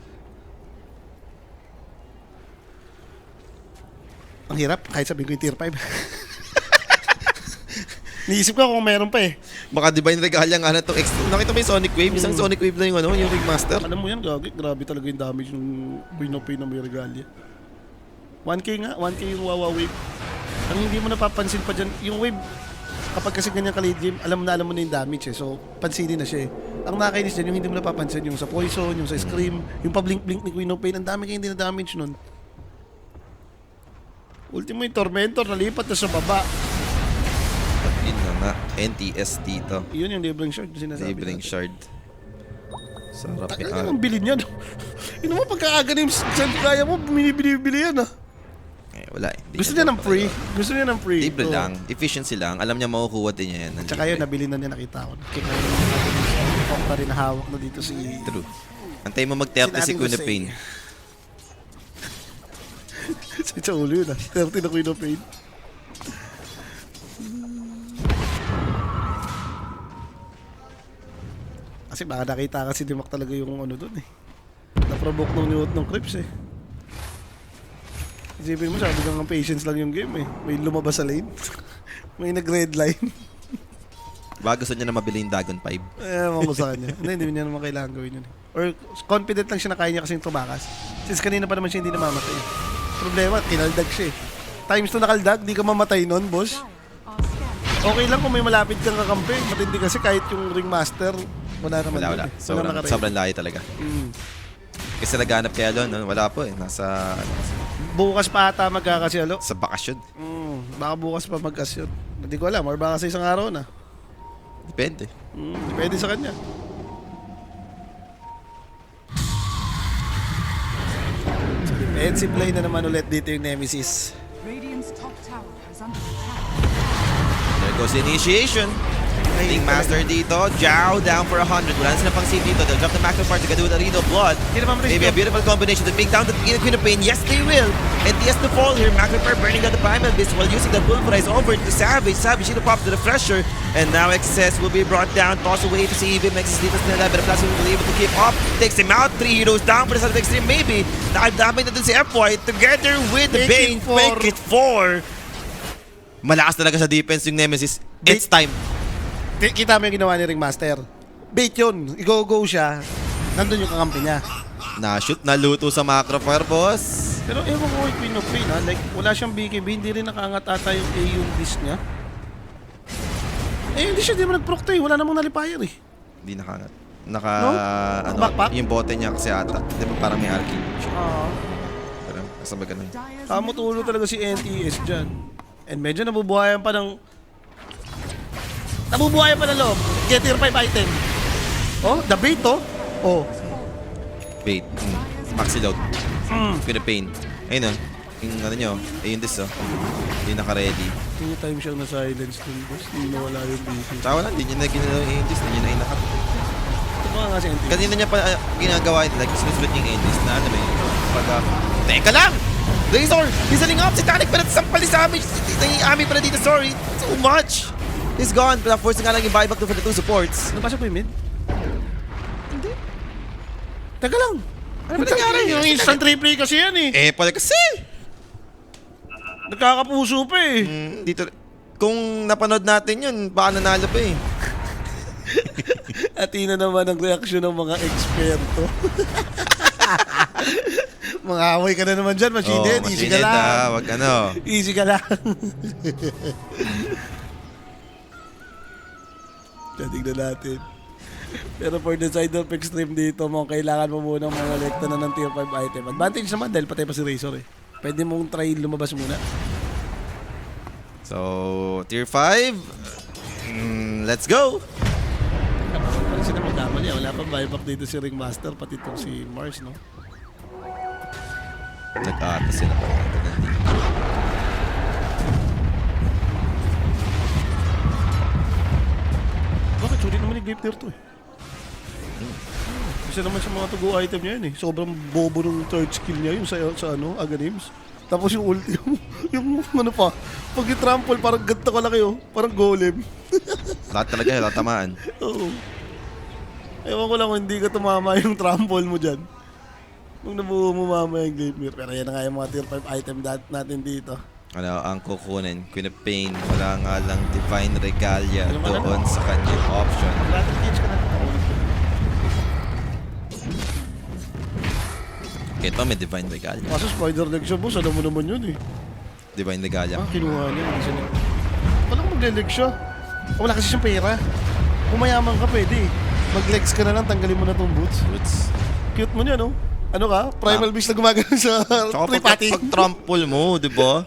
Ang hirap, kahit sabihin ko yung tier 5. Niisip ko kung meron pa eh. Baka Divine Regalia nga na itong extra. Nakita mo yung Sonic Wave? Isang Sonic Wave na yung Ringmaster. Alam mo yan, grabe talaga yung damage ng Pinopay na may regalia. 1K nga, 1K yung Wawa wave. Ang hindi mo napapansin pa dyan, yung wave, kapag kasi ganyan ka-late game, alam mo na yung damage eh. So, pansinin na siya eh. Ang nakakainis dyan, yung hindi mo napapansin, yung sa Poison, yung sa Scream, yung pa-blink-blink ni Queen of Pain, ang dami kayo hindi na-damage nun. Ultimo yung Tormentor, nalipat na sa baba. Yun na nga. NTS dito. Yun yung Libring Shard, yung sinasabi Labeling natin. shard. Sarap Tagal yan. na ng bilin yan. Yun naman, pagkaaga na yung saan kaya mo, binibili yan ah. Eh, wala eh. Hindi Gusto niya niya ng dapat free. talaga. Gusto niya ng free. Libre Oo. lang. Efficiency lang. Alam niya makukuha din niya yan. ng Tsaka yun, libre. nabili na niya, nakita ko. Kaya Okta rin na hawak na dito si... True. Antay mo mag-30 si Sinabi ko Queen of sa'yo. Pain. Sa ulo yun ah. 30 na Queen of Pain. Kasi baka nakita kasi ni Mac talaga yung ano dun eh. Na-provoke nung niwot ng Crips eh. Isipin mo, sabi kang ang patience lang yung game eh. May lumabas sa lane. May nag-red line. Baka gusto niya na mabili yung Dragon 5. Ewan ko sa kanya. Hindi niya naman kailangan gawin yun eh. Or confident lang siya na kaya niya kasing tumakas. Since kanina pa naman siya hindi namamatay. Problema, kinaldag siya eh. Times 2 nakaldag, di ka mamatay nun, boss. Okay lang kung may malapit kang kakampi. Matindi kasi kahit yung Ringmaster, wala naman. Wala. yun eh. Sobrang, nakaredy. sobrang layo talaga. Mm. Kasi naghanap kay Alon, no? Wala po eh. Nasa Bukas pa ata magkakasyalo. sa bakasyon. Baka bukas pa magkasyot. Hindi ko alam, or baka sa isang araw na. Depende. Depende sa kanya. So, defensive play na naman ulit dito yung Nemesis. Radiant's top tower is under attack. There goes the initiation. Ring Master dito. Jiao down for 100. Wala na silang pang save dito. They'll drop the macro part to do with Arena of Blood. Hindi naman Maybe a beautiful combination to take down the Queen of Pain. Yes, they will. And yes, to fall here. Macro part burning down the Primal Beast while using the Pulverize over to Savage. Savage dito pops to the Refresher. And now Excess will be brought down. Toss away to see if Excess dito sa nila. But Plus will be able to keep up. Takes him out. 3 heroes down for the side of Extreme. Maybe. Nakadamay na dun si FY together with the Make it Bane. four. Make it 4. Malakas talaga sa defense yung Nemesis. It's time. Kita mo yung ginawa ni Ringmaster. Bait yun. I-go-go siya. Nandun yung kakampi niya. Na-shoot, naluto sa macro fire, boss. Pero ewan ko kay Queen of Pain ha. Like, wala siyang BKB. Hindi rin nakaangat ata yung A yung disc niya. Eh, hindi siya. Hindi mo nag-proc tayo. Wala namang nalipayer eh. Hindi nakaangat. No? Ano, Backpack? yung bote niya kasi ata. Di ba parang may arcing. Ah. Dyer's Kasabay ganun. Kamo tulo talaga si NTS dyan. And medyo nabubuhayan pa ng... Nabubuhayan pa ng loob. Get tier 5 item. Oh, the bait oh. Oh. Wait. Maxi load. Queen of Pain. Ayun o. Yung ano nyo. Ayun this oh. Hindi naka-ready. Hindi time siyang na-silence dun, boss. Hindi nawala yung BC. Tsaka wala. Hindi nyo na ginagawa yung Aegis. Hindi nyo na inakat. Ito pa nga si NTS. Kanina niya pa ginagawa yun. Like, sinusunod yung Aegis na ano ba yun. Pag, teka lang! Razor! Listening up! Si Tanic pala sampal ni Savage! Ami pala dito, sorry! So much! He's gone. Pero force nga lang yung buyback to for the 2 supports. Napasok po yung mid? Hindi. Teka lang. Ano ba nangyari? Yung instant replay kasi yan eh. Pala kasi! Nagkakapuso pa eh. Dito, kung napanood natin yun, baka nanalo pa eh. At ina naman ang reaksyon ng mga eksperto. Mga away ka na naman dyan, Machine Head. Easy ka lang. Wag ano. Easy ka lang. Tignan natin. Pero for the side of extreme dito mo, kailangan mo munang mangolekta na ng tier 5 item. Advantage naman dahil patay pa si Razor eh. Pwede mong try lumabas muna. So, tier 5. Let's go! Parang sila magkamali. Wala pang buyback dito si Ringmaster, pati itong si Mars, no? Nag-aatas sila pa. Bakit? Sulit naman yung game tier 2 eh. Isa naman sa mga tugo item niya yun eh. Sobrang bobo ng third skill niya yung sa ano, Aghanim's. Tapos yung ulti, yung ano pa, pag i-trample parang ganito ka laki oh. Parang golem. Lahat talaga, lahat tamaan. Oo. Ewan ko lang kung hindi ka tumama yung trample mo dyan. Nung nabuo mo mama yung game mirror. Pero yan na nga yung mga tier 5 item natin dito. Ano, ang kukunin, Queen of Pain, wala nga lang Divine Regalia Yung ano? doon sa kanyang option. Lahat ng teach ka na. Ito may Divine Regalia. Kaso spider leg siya boss, alam mo naman yun eh. Divine Regalia. Kinuha niya. Kasi na. Paano kung magle-leg siya? Wala kasi siyang pera. Kung mayaman ka, pwede. Mag-legs ka na lang, tanggalin mo na tong boots. Cute mo niya, no? Ano ka? Primal Beast na gumagano sa Tsaka free patting. pag trample mo, di ba?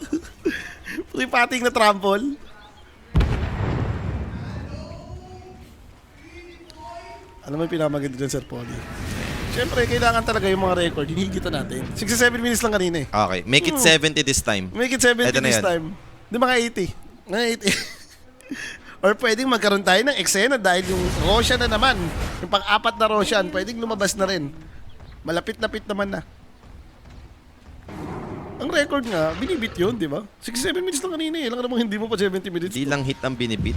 Free patting na trample. Ano mo yung pinamaganda dyan, Sir Polly? Siyempre, kailangan talaga yung mga record. Hinihigitan natin. 67 minutes lang kanina eh. Okay, make it 70 this time. Make it 70 Eto na this yan. time. Di mga 80. Mga 80. Or pwedeng magkaroon tayo ng eksena dahil yung Roshan na naman, yung pang-apat na Roshan, pwedeng lumabas na rin. Malapit-lapit naman na. Ang record nga, binibit yun, di ba? 67 minutes lang kanina eh. Lang namang hindi mo pa 70 minutes. Di lang hit ang binibit.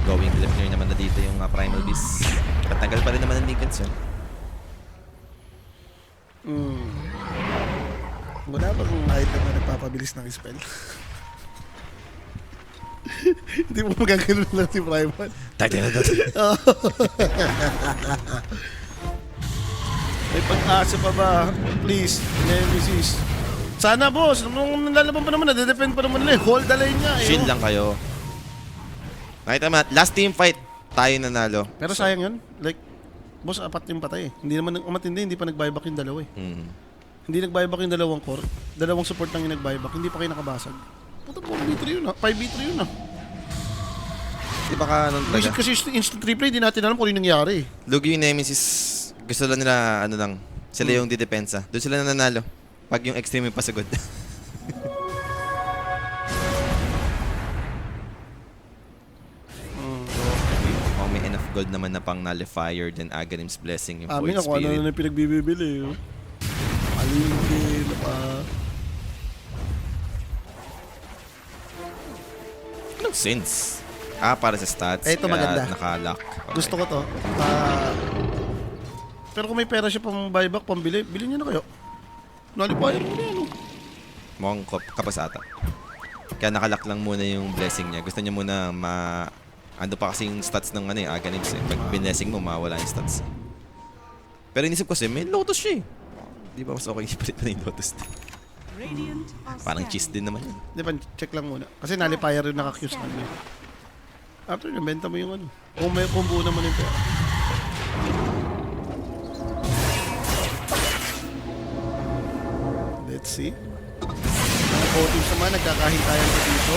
Going left clear naman na dito yung Primal Beast. Patagal pa rin naman ang Nickens yun. Wala ba kung item na nagpapabilis ng spell? Hindi mo magagano'n lang si Primal. May pag-asa pa ba? Please, Nemesis. Sana boss, nung nalalaban pa naman, nadedepend pa naman nila. Hold the line nga. Shield lang kayo. Nakita mo, last team fight, tayo nanalo. Pero sayang yun. Like, boss, apat yung patay eh. Hindi naman, matindi, hindi pa nag-buyback yung dalawa eh. Hindi nag-buyback yung dalawang core. Dalawang support lang yung nag-buyback. Hindi pa kayo nakabasag. Puta po, 4v3 yun ah. 5v3 yun ah. Di ba ka nun Legit talaga? kasi instant replay, di natin alam kung ano yung nangyari eh. Lugi yung Nemesis, gusto lang nila, ano lang, sila yung didepensa. Doon sila nanalo. Pag yung extreme yung pasagod. Oh, may enough gold naman na pang nullifier then Aghanim's Blessing yung Amin Void ako, ano Spirit. na yung pinagbibili oh. Alingin pa. Anong sense? Para sa stats. Eh, ito kaya maganda. Naka-lock. Okay. Gusto ko to. Pero kung may pera siya pang buyback, pambili, bilhin niyo na kayo. Nalipayan mo na yan oh. Mukhang kapas ata. Kaya nakalock lang muna yung blessing niya. Gusto niya muna ando pa kasing stats ng Aghanims eh. Pag binessing mo, mawala yung stats. Pero inisip ko kasi, may Lotus siya eh. Di ba mas okay ipalit pa na yung Lotus? Radiant are Parang scanning. cheese din naman yun. Di ba, check lang muna. Kasi nalipayan rin naka-queue sa kanya. After yun, benta mo yung ano. Kung may combo naman yung pera. Let's see. Mga motives naman, nagkakahintayan ko dito.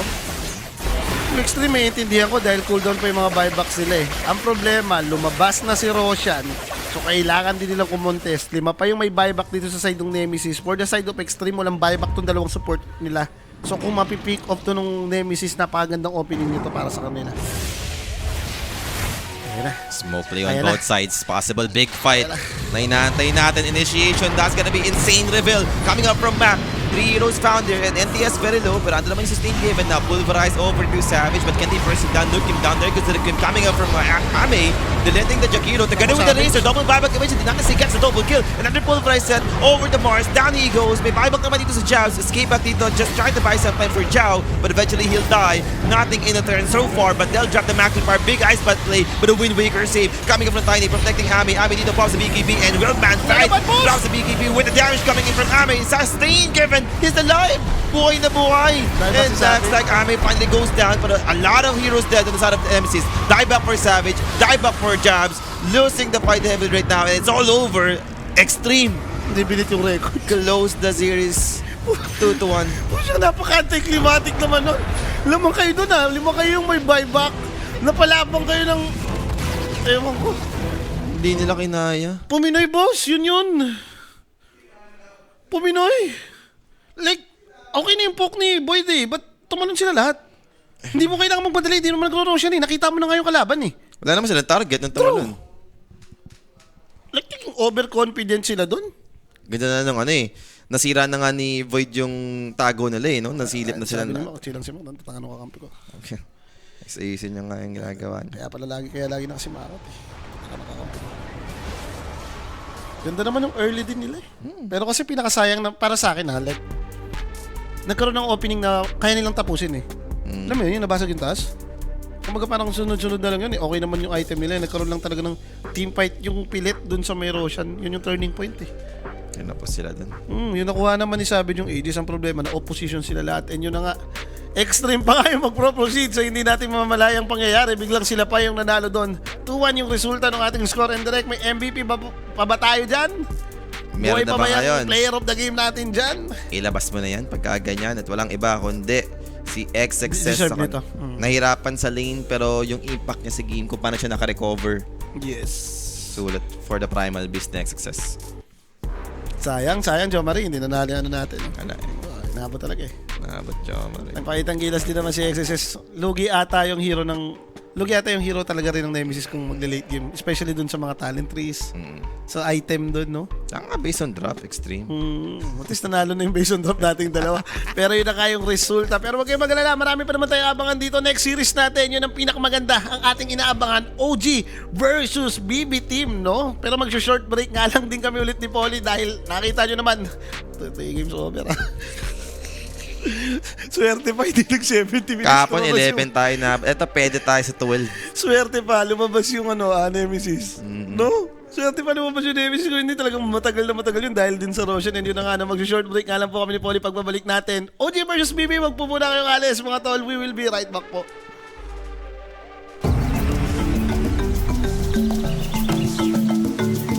Yung extreme, may intindihan ko dahil cooldown pa yung mga buybacks nila eh. Ang problema, lumabas na si Roshan. So, kailangan din nilang kumontest. 5 pa yung may buyback dito sa side ng Nemesis. For the side of extreme, walang buyback tong dalawang support nila. So, kung mapipick off to nung Nemesis, napakagandang opening nito para sa kanila. Ayan na. Smoke play on Ayan na. both sides. Possible big fight. Na inaantay natin. Initiation. That's gonna be insane reveal. Coming up from map. 3 heroes found there and NTS very low. Pero ando naman yung sustain given na pulverize over to Savage. But can they first him down? Nuke him down there. Because the Kim coming up from Ame. Deleting the Jakiro. Tagano with the Razor. Double buyback eventually. Di natin si gets the double kill. Another pulverize set over the Mars. Down he goes. May buyback naman dito sa Jow's. Escape back dito. Just trying to buy some time for Jow. But eventually he'll die. Nothing in the turn so far. But they'll drop the Magnifier. Big ice spot play. But a Wind Waker save. Coming up from Tiny. Protecting Ame. Ame dito pops the BKB. And Wildman fight. Drops the BKB with the damage coming in from Ame. Sustain given. He's alive. Buhay na buhay. Dahil And si that's Savage. like Ame finally goes down. But a lot of heroes dead on the side of the Nemesis. Die back for Savage. Die back for Jabs. Losing the fight heavily right now. And it's all over. Extreme. Hindi binit yung record. Close the series 2-1. Kung siya napaka-anticlimatic naman nun. Lamang kayo dun ah. 5 kayo yung may buyback. Napalabang kayo ng... Ewan ko. Hindi nila kinaya. Puminoy boss, yun. Puminoy. Like, okay na yung poke ni Boyd eh. Ba't tumalon sila lahat? Hindi mo kailangan magmadali. Hindi naman nagro-Roshan eh. Nakita mo na nga yung kalaban eh. Wala naman silang target ng tumalon. Like, yung overconfident sila dun. Ganda na nung nasira na nga ni Void yung tago nila eh, no? Nasilip na sila Sabi na. naman, chilang si Mark. Tatangan ng kakampi ko. Okay. Ayusin niya nga yung ginagawa niya. Kaya lagi na kasi Marot eh. Tatangan ng kakampi ko. Ganda naman yung early din nila eh. Pero kasi pinakasayang na, para sa akin ha, like, nagkaroon ng opening na kaya nilang tapusin eh. Alam mo yun, yung nabasag yung taas? Kumbaga parang sunod-sunod na lang yun eh. Okay naman yung item nila eh. Nagkaroon lang talaga ng team fight yung pilit dun sa may Roshan. Yun yung turning point eh. Kinapos sila dun. Yung nakuha naman ni Savage yung Aegis, ang problema na opposition sila lahat. And yun na nga, extreme pa nga yung mag-pro-proceed, so hindi natin mamalayang pangyayari. Biglang sila pa yung nanalo doon. 2-1 yung resulta ng ating score and direct. May MVP pa ba tayo dyan? Meron Buhay na pa ba ba ngayon? yung player of the game natin dyan? Ilabas mo na yan pagka ganyan at walang iba kundi si X Success. Deserve nito. Nahirapan sa lane pero yung impact niya sa game kung paano siya naka-recover. Yes. Sulit for the Primal Beast na X Success. Sayang, Jo Marie, hindi nanalo ano natin. Ano Inabot talaga eh. Nakabot siya. Nagpakitang gilas din naman si XSS. Lugi ata yung hero talaga rin ng Nemesis kung magle-late game. Especially dun sa mga talent trees. Sa item dun, no? Saka based on drop, extreme. At least nanalo na yung base on drop nating dalawa. Pero yun na kayong resulta. Pero wag kayong mag-alala, marami pa naman tayong abangan dito. Next series natin, yun ang pinakamaganda. Ang ating inaabangan, OG versus BB Team, no? Pero mag-short break nga lang din kami ulit ni Polly dahil nakita nyo naman, 3 games over. Swerte pa, hindi nag-70 minutes. Kapon, lumabas 11 tayo na. Eto, pwede tayo sa 12. Swerte pa, lumabas yung Nemesis. No? Swerte pa lumabas yung Nemesis ko. Hindi talagang matagal yun dahil din sa Roshan. And yun na nga na mag-short break nga lang po kami ni Polly pagbabalik natin. OG versus BB, wag po muna kayong alis mga tol. We will be right back po.